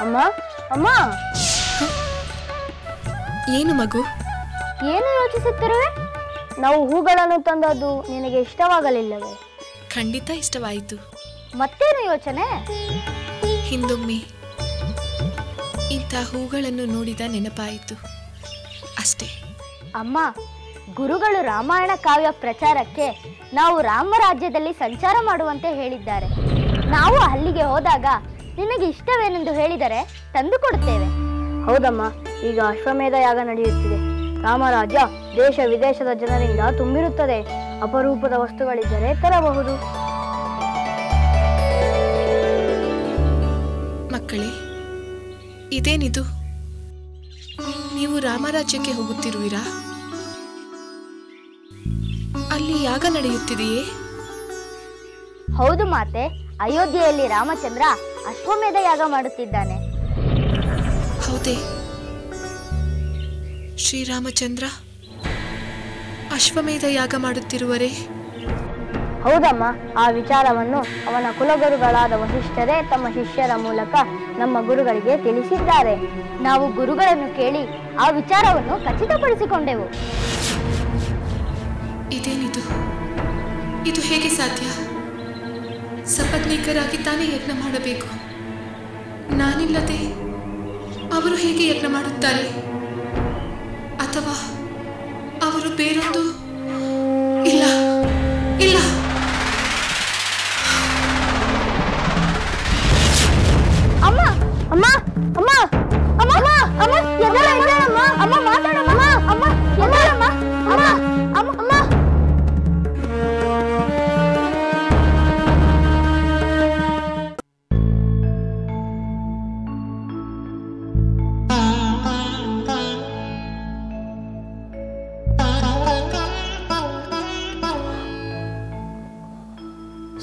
ಅಮ್ಮ, ಅಮ್ಮ, ಏನು ಮಗು? ಏನು ಯೋಚಿಸುತ್ತಿರುವೆ? ನಾವು ಹೂಗಳನ್ನು ತಂದದ್ದು ನಿನಗೆ ಇಷ್ಟವಾಗಲಿಲ್ಲವೇ? ಖಂಡಿತ ಇಷ್ಟವಾಯಿತು. ಮತ್ತೇನು ಯೋಚನೆ? ಹಿಂದೊಮ್ಮೆ ಇಂಥ ಹೂಗಳನ್ನು ನೋಡಿದ ನೆನಪಾಯಿತು ಅಷ್ಟೇ. ಅಮ್ಮ, ಗುರುಗಳು ರಾಮಾಯಣ ಕಾವ್ಯ ಪ್ರಚಾರಕ್ಕೆ ನಾವು ರಾಮರಾಜ್ಯದಲ್ಲಿ ಸಂಚಾರ ಮಾಡುವಂತೆ ಹೇಳಿದ್ದಾರೆ. ನಾವು ಅಲ್ಲಿಗೆ ಹೋದಾಗ ನಿನಗೆ ಇಷ್ಟವೇನೆಂದು ಹೇಳಿದರೆ ತಂದು ಕೊಡುತ್ತೇವೆ. ಹೌದಮ್ಮ, ಈಗ ಅಶ್ವಮೇಧ ಯಾಗ ನಡೆಯುತ್ತಿದೆ. ರಾಮರಾಜ್ಯ ದೇಶ ವಿದೇಶದ ಜನರಿಂದ ತುಂಬಿರುತ್ತದೆ. ಅಪರೂಪದ ವಸ್ತುಗಳಿದ್ದರೆ ತರಬಹುದು. ಮಕ್ಕಳೇ, ಇದೇನಿದು? ನೀವು ರಾಮರಾಜ್ಯಕ್ಕೆ ಹೋಗುತ್ತಿರುವಿರಾ? ಅಲ್ಲಿ ಯಾಗ ನಡೆಯುತ್ತಿದೆಯೇ? ಹೌದು ಮಾತೆ, ಅಯೋಧ್ಯೆಯಲ್ಲಿ ರಾಮಚಂದ್ರ ಅಶ್ವಮೇಧ ಯಾಗ ಮಾಡುತ್ತಿದ್ದಾನೆ. ಹೌದೇ? ಶ್ರೀರಾಮಚಂದ್ರ ಅಶ್ವಮೇಧ ಯಾಗ ಮಾಡುತ್ತಿರುವರೇ? ಹೌದಮ್ಮ, ಆ ವಿಚಾರವನ್ನು ಅವನ ಕುಲಗುರುಗಳಾದ ವಸಿಷ್ಠರೇ ತಮ್ಮ ಶಿಷ್ಯರ ಮೂಲಕ ನಮ್ಮ ಗುರುಗಳಿಗೆ ತಿಳಿಸಿದ್ದಾರೆ. ನಾವು ಗುರುಗಳನ್ನು ಕೇಳಿ ಆ ವಿಚಾರವನ್ನು ಖಚಿತಪಡಿಸಿಕೊಂಡೆವು. ಇದೇನಿದು? ಇದು ಹೇಗೆ ಸಾಧ್ಯ? ಸಪತ್ನೀಕರಾಗಿ ತಾನೇ ಯಜ್ಞ ಮಾಡಬೇಕು. ನಾನಿಲ್ಲದೆ ಅವರು ಹೇಗೆ ಯಜ್ಞ ಮಾಡುತ್ತಾರೆ? ಅಥವಾ ಅವರು ಬೇರೊಂದು? ಇಲ್ಲ ಇಲ್ಲ, ಅಮ್ಮ ಅಮ್ಮ ಅಮ್ಮ ಅಮ್ಮ ಅಮ್ಮ ಎದ್ದೇಳಮ್ಮ, ಅಮ್ಮ ಮಾತಾಡಮ್ಮ, ಅಮ್ಮ ಎದ್ದೇಳಮ್ಮ, ಅಮ್ಮ ಅಮ್ಮ ಅಮ್ಮ.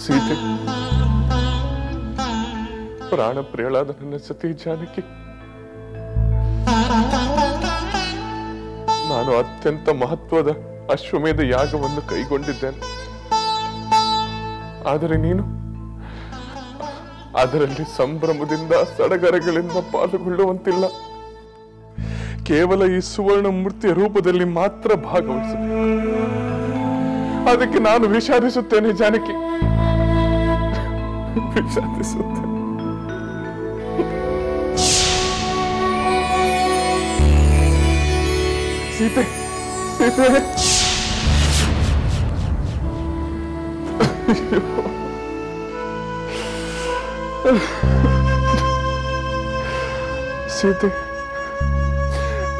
ಸೀತೆ, ಪ್ರಾಣ ಪ್ರಿಯಳಾದ ನನ್ನ ಸತಿ ಜಾನಕಿ, ನಾನು ಅತ್ಯಂತ ಮಹತ್ವದ ಅಶ್ವಮೇಧ ಯಾಗವನ್ನು ಕೈಗೊಂಡಿದ್ದೇನೆ. ಆದರೆ ನೀನು ಅದರಲ್ಲಿ ಸಂಭ್ರಮದಿಂದ ಸಡಗರಗಳಿಂದ ಪಾಲ್ಗೊಳ್ಳುವಂತಿಲ್ಲ. ಕೇವಲ ಈ ಸುವರ್ಣ ಮೂರ್ತಿಯ ರೂಪದಲ್ಲಿ ಮಾತ್ರ ಭಾಗವಹಿಸಬೇಕು. ಅದಕ್ಕೆ ನಾನು ವಿಷಾದಿಸುತ್ತೇನೆ ಜಾನಕಿ, ವಿಷಾದಿಸುತ್ತೇನೆ. ಸೀತೆ, ಸೀತೆ, ಸೀತೆ,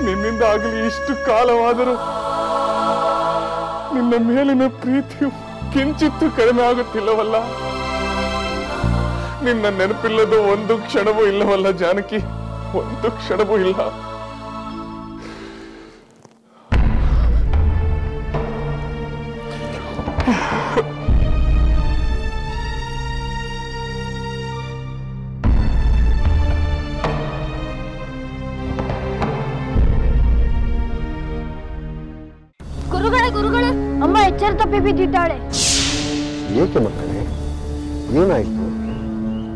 ನಿನ್ನಿಂದ ಆಗಲಿ ಇಷ್ಟು ಕಾಲವಾದರೂ ನಿನ್ನ ಮೇಲಿನ ಪ್ರೀತಿಯು ಕಿಂಚಿತ್ತು ಕಡಿಮೆ ಆಗುತ್ತಿಲ್ಲವಲ್ಲ? ನಿನ್ನ ನೆನಪಿಲ್ಲದ ಒಂದು ಕ್ಷಣವೂ ಇಲ್ಲವಲ್ಲ ಜಾನಕಿ? ಒಂದು ಕ್ಷಣವೂ ಇಲ್ಲ. ಗುರುಗಳೇ ಗುರುಗಳೇ, ಅಮ್ಮ ಎಚ್ಚರ ತಪ್ಪಿ ಬಿದ್ದಿದ್ದಾಳೆ. ಏಕೆ ಮಕ್ಕಳೇ, ಏನಾಯ್ತು?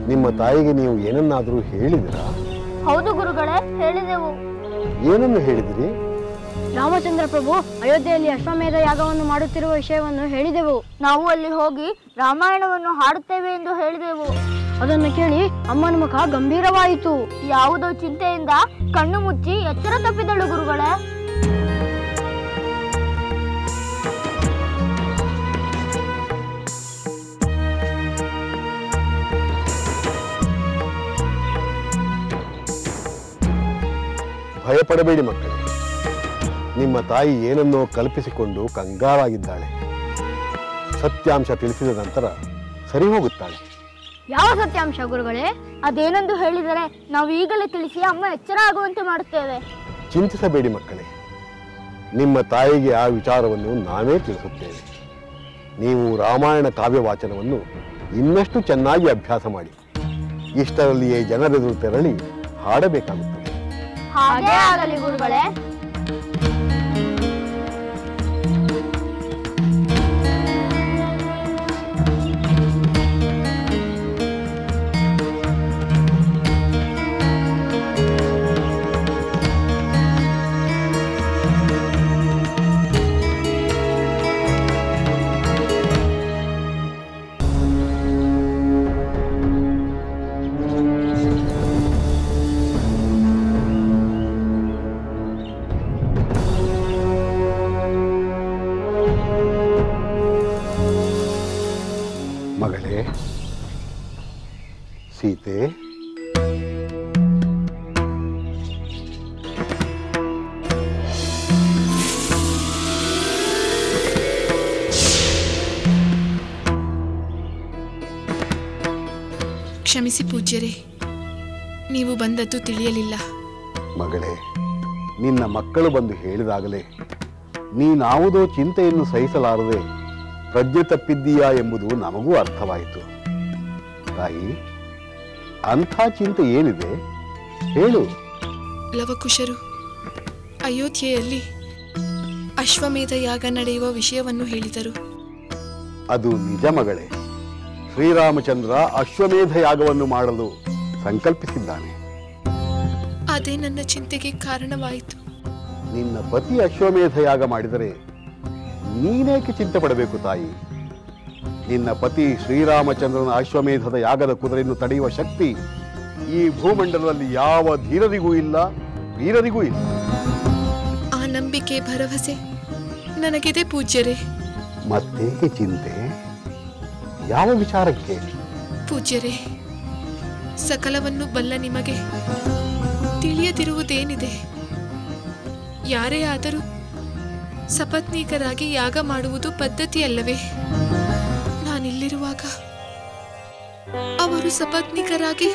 ನಿಮ್ಮ ತಾಯಿಗೆ ನೀವು ಏನನ್ನಾದರೂ ಹೇಳಿದಿರಾ? ಹೌದು ಗುರುಗಳೇ, ಹೇಳಿದೆವು. ಏನನ್ನು ಹೇಳಿದಿರಿ? ರಾಮಚಂದ್ರ ಪ್ರಭು ಅಯೋಧ್ಯೆಯಲ್ಲಿ ಅಶ್ವಮೇಧ ಯಾಗವನ್ನು ಮಾಡುತ್ತಿರುವ ವಿಷಯವನ್ನು ಹೇಳಿದೆವು. ನಾವು ಅಲ್ಲಿ ಹೋಗಿ ರಾಮಾಯಣವನ್ನು ಹಾಡುತ್ತೇವೆ ಎಂದು ಹೇಳಿದೆವು. ಅದನ್ನು ಕೇಳಿ ಅಮ್ಮನ ಮುಖ ಗಂಭೀರವಾಯಿತು. ಯಾವುದೋ ಚಿಂತೆಯಿಂದ ಕಣ್ಣು ಮುಚ್ಚಿ ಎಚ್ಚರ ತಪ್ಪಿದಳು ಗುರುಗಳೇ. ಭಯಪಡಬೇಡಿ ಮಕ್ಕಳೇ, ನಿಮ್ಮ ತಾಯಿ ಏನನ್ನೋ ಕಲ್ಪಿಸಿಕೊಂಡು ಕಂಗಾಲಾಗಿದ್ದಾಳೆ. ಸತ್ಯಾಂಶ ತಿಳಿಸಿದ ನಂತರ ಸರಿ ಹೋಗುತ್ತಾಳೆ. ಯಾವ ಸತ್ಯಾಂಶ ಗುರುಗಳೇ? ಅದೇನೆಂದು ಹೇಳಿದರೆ ನಾವು ಈಗಲೇ ತಿಳಿಸಿ ಅಮ್ಮ ಎಚ್ಚರ ಆಗುವಂತೆ ಮಾಡುತ್ತೇವೆ. ಚಿಂತಿಸಬೇಡಿ ಮಕ್ಕಳೇ, ನಿಮ್ಮ ತಾಯಿಗೆ ಆ ವಿಚಾರವನ್ನು ನಾವೇ ತಿಳಿಸುತ್ತೇವೆ. ನೀವು ರಾಮಾಯಣ ಕಾವ್ಯ ವಾಚನವನ್ನು ಇನ್ನಷ್ಟು ಚೆನ್ನಾಗಿ ಅಭ್ಯಾಸ ಮಾಡಿ ಇಷ್ಟರಲ್ಲಿಯೇ ಜನರೆದುರು ತೆರಳಿ ಹಾಡಬೇಕಾಗುತ್ತದೆ. ಹಾಗೇ ಆಗಲಿ ಗುರುಗಳೇ. ಮಗಳೇ ಸೀತೆ, ಕ್ಷಮಿಸಿ ಪೂಜ್ಯರೇ, ನೀವು ಬಂದದ್ದು ತಿಳಿಯಲಿಲ್ಲ. ಮಗಳೇ, ನಿನ್ನ ಮಕ್ಕಳು ಬಂದು ಹೇಳಿದಾಗಲೇ ನೀನಾವುದೋ ಚಿಂತೆಯನ್ನು ಸಹಿಸಲಾರದೆ ಪ್ರಜ್ಞೆ ತಪ್ಪಿದ್ದೀಯಾ ಎಂಬುದು ನಮಗೂ ಅರ್ಥವಾಯಿತು. ತಾಯಿ, ಅಂಥ ಚಿಂತೆ ಏನಿದೆ ಹೇಳು. ಲವಕುಶರು ಅಯೋಧ್ಯೆಯಲ್ಲಿ ಅಶ್ವಮೇಧ ಯಾಗ ನಡೆಯುವ ವಿಷಯವನ್ನು ಹೇಳಿದರು. ಅದು ನಿಜ ಮಗಳೇ. ಶ್ರೀರಾಮಚಂದ್ರ ಅಶ್ವಮೇಧ ಯಾಗವನ್ನು ಮಾಡಲು ಸಂಕಲ್ಪಿಸಿದ್ದಾನೆ. ಅದೇ ನನ್ನ ಚಿಂತೆಗೆ ಕಾರಣವಾಯಿತು. ನಿನ್ನ ಪತಿ ಅಶ್ವಮೇಧ ಯಾಗ ಮಾಡಿದರೆ ನೀನೇಕೆ ಚಿಂತೆ ಪಡಬೇಕು ತಾಯಿ? ನಿನ್ನ ಪತಿ ಶ್ರೀರಾಮಚಂದ್ರನ ಅಶ್ವಮೇಧದ ಯಾಗದ ಕುದುರೆಯನ್ನು ತಡೆಯುವ ಶಕ್ತಿ ಈ ಭೂಮಂಡಲದಲ್ಲಿ ಯಾವ ಧೀರರಿಗೂ ಇಲ್ಲ, ವೀರರಿಗೂ ಇಲ್ಲ. ಆ ನಂಬಿಕೆ, ಭರವಸೆ ನನಗಿದೆ ಪೂಜ್ಯರೇ. ಮತ್ತೇಕೆ ಚಿಂತೆ? ಯಾವ ವಿಚಾರಕ್ಕೆ? ಪೂಜ್ಯರೇ, ಸಕಲವನ್ನು ಬಲ್ಲ ನಿಮಗೆ ತಿಳಿಯದಿರುವುದೇನಿದೆ? ಯಾರೇ ಆದರೂ ಸಪತ್ನೀಕರಾಗಿ ಯಾಗ ಮಾಡುವುದು ಪದ್ಧತಿಯಲ್ಲವೇ? ನಾನಿಲ್ಲಿರುವಾಗ ಅವರು ಸಪತ್ನೀಕರಾಗಿ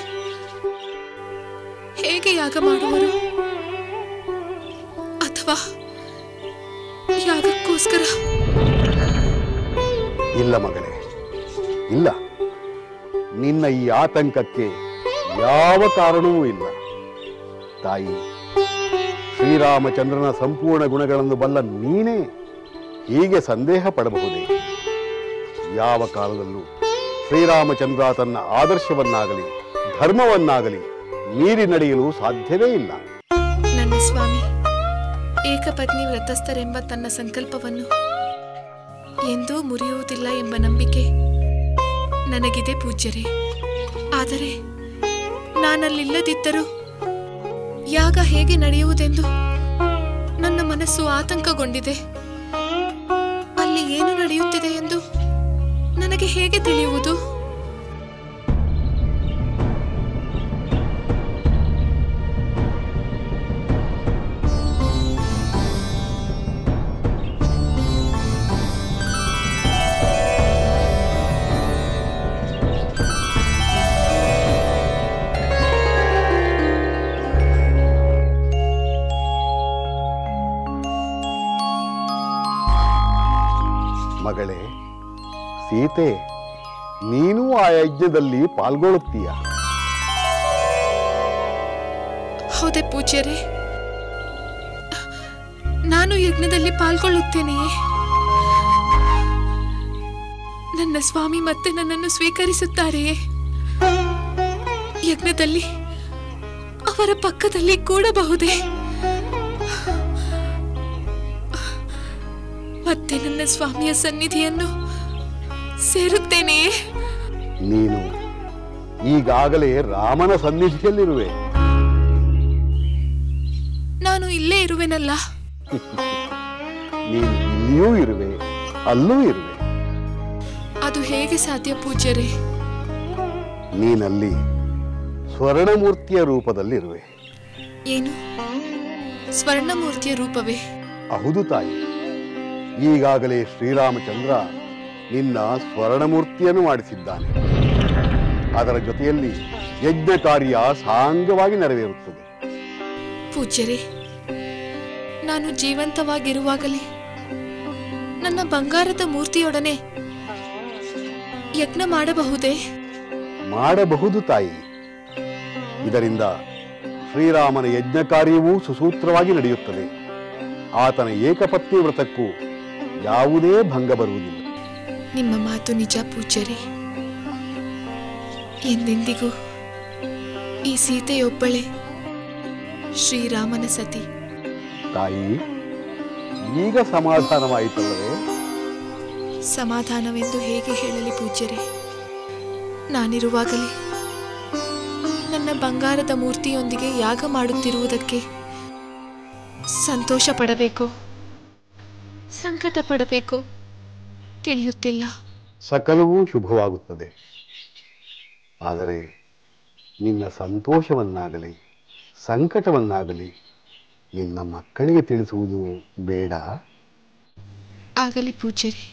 ಹೇಗೆ ಯಾಗ ಮಾಡುವರು? ಅಥವಾ ಯಾಗಕ್ಕೋಸ್ಕರ? ಇಲ್ಲ ಮಗಳೇ, ಇಲ್ಲ. ನಿನ್ನ ಈ ಆತಂಕಕ್ಕೆ ಯಾವ ಕಾರಣವೂ ಇಲ್ಲ. ತಾಯಿ, ಶ್ರೀರಾಮಚಂದ್ರನ ಸಂಪೂರ್ಣ ಗುಣಗಳನ್ನು ಬಲ್ಲ ನೀನೇ ಹೀಗೆ ಸಂದೇಹ ಪಡಬಹುದೇ? ಯಾವ ಕಾಲದಲ್ಲೂ ಶ್ರೀರಾಮಚಂದ್ರ ತನ್ನ ಆದರ್ಶವನ್ನಾಗಲಿ ಧರ್ಮವನ್ನಾಗಲಿ ಮೀರಿ ನಡೆಯಲು ಸಾಧ್ಯವೇ ಇಲ್ಲ. ನನ್ನ ಸ್ವಾಮಿ ಏಕಪತ್ನಿ ವ್ರತಸ್ಥರೆಂಬ ತನ್ನ ಸಂಕಲ್ಪವನ್ನು ಎಂದೂ ಮುರಿಯುವುದಿಲ್ಲ ಎಂಬ ನಂಬಿಕೆ ನನಗಿದೆ ಪೂಜ್ಯರೇ. ಆದರೆ ನಾನಲ್ಲಿಲ್ಲದಿದ್ದರೂ ಯಾಗ ಹೇಗೆ ನಡೆಯುವುದೆಂದು ನನ್ನ ಮನಸ್ಸು ಆತಂಕಗೊಂಡಿದೆ. ಅಲ್ಲಿ ಏನು ನಡೆಯುತ್ತಿದೆ ಎಂದು ನನಗೆ ಹೇಗೆ ತಿಳಿಯುವುದು? ಮಗಳೇ ಸೀತೆ, ನೀನು ಆ ಯಜ್ಞದಲ್ಲಿ ಪಾಲ್ಗೊಳ್ಳುತ್ತೀಯ? ಹೌದೇ ಪೂಜ್ಯರೇ, ನಾನು ಯಜ್ಞದಲ್ಲಿ ಪಾಲ್ಗೊಳ್ಳುತ್ತೇನೆಯೇ? ನನ್ನ ಸ್ವಾಮಿ ಮತ್ತೆ ನನ್ನನ್ನು ಸ್ವೀಕರಿಸುತ್ತಾರೆಯೇ? ಯಜ್ಞದಲ್ಲಿ ಅವರ ಪಕ್ಕದಲ್ಲಿ ಕೂಡಬಹುದೇ? ಮತ್ತೆ ನನ್ನ ಸ್ವಾಮಿಯ ಸನ್ನಿಧಿಯನ್ನು ಸೇರುತ್ತೇನೆಯೇ? ನೀನು ಈಗಾಗಲೇ ರಾಮನ ಸನ್ನಿಧಿಯಲ್ಲಿರುವೆ. ನಾನು ಇಲ್ಲೇ ಇರುವೆನಲ್ಲ. ನೀನು ಇಲ್ಲಿಯೂ ಇರುವೆ, ಅಲ್ಲೂ ಇರುವೆ. ಅದು ಹೇಗೆ ಸಾಧ್ಯ ಪೂಜ್ಯರೇ? ನೀನಲ್ಲಿ ಸ್ವರ್ಣಮೂರ್ತಿಯ ರೂಪದಲ್ಲಿರುವೆ. ಏನು ಸ್ವರ್ಣಮೂರ್ತಿಯ ರೂಪವೇ? ಹೌದು ತಾಯಿ. ಈಗಾಗಲೇ ಶ್ರೀರಾಮಚಂದ್ರ ನಿನ್ನ ಸ್ವರ್ಣಮೂರ್ತಿಯನ್ನು ಮಾಡಿಸಿದ್ದಾನೆ. ಅದರ ಜೊತೆಯಲ್ಲಿ ಯಜ್ಞ ಕಾರ್ಯ ಸಾಂಗವಾಗಿ ನೆರವೇರುತ್ತದೆ. ಪೂಜ್ಯರೇ, ನಾನು ಜೀವಂತವಾಗಿರುವಾಗಲೇ ನನ್ನ ಬಂಗಾರದ ಮೂರ್ತಿಯೊಡನೆ ಯಜ್ಞ ಮಾಡಬಹುದೇ? ಮಾಡಬಹುದು ತಾಯಿ. ಇದರಿಂದ ಶ್ರೀರಾಮನ ಯಜ್ಞ ಕಾರ್ಯವೂ ಸುಸೂತ್ರವಾಗಿ ನಡೆಯುತ್ತದೆ. ಆತನ ಏಕಪತ್ನಿ ವ್ರತಕ್ಕೂ ಯಾವುದೇ ಭಂಗ ಬರುವುದಿಲ್ಲ. ನಿಮ್ಮ ಮಾತು ನಿಜ ಪೂಜ್ಯರೇ. ಎಂದೆಂದಿಗೂ ಈ ಸೀತೆಯೊಬ್ಬಳೆ ಶ್ರೀರಾಮನ ಸತಿ. ತಾಯಿ, ಈಗ ಸಮಾಧಾನವಾಯಿತಲ್ಲವೇ? ಸಮಾಧಾನವೆಂದು ಹೇಗೆ ಹೇಳಲಿ ಪೂಜ್ಯರೇ? ನಾನಿರುವಾಗಲೇ ನನ್ನ ಬಂಗಾರದ ಮೂರ್ತಿಯೊಂದಿಗೆ ಯಾಗ ಮಾಡುತ್ತಿರುವುದಕ್ಕೆ ಸಂತೋಷ ಪಡಬೇಕು, ಸಂಕಟ ಪಡಬೇಕು ತಿಳಿಯುತ್ತಿಲ್ಲ. ಸಕಲವೂ ಶುಭವಾಗುತ್ತದೆ. ಆದರೆ ನಿನ್ನ ಸಂತೋಷವನ್ನಾಗಲಿ ಸಂಕಟವನ್ನಾಗಲಿ ನಿನ್ನ ಮಕ್ಕಳಿಗೆ ತಿಳಿಸುವುದು ಬೇಡ. ಆಗಲಿ ಪೂಜ್ಯರೇ,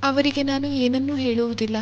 ಅವರಿಗೆ ನಾನು ಏನನ್ನೂ ಹೇಳುವುದಿಲ್ಲ.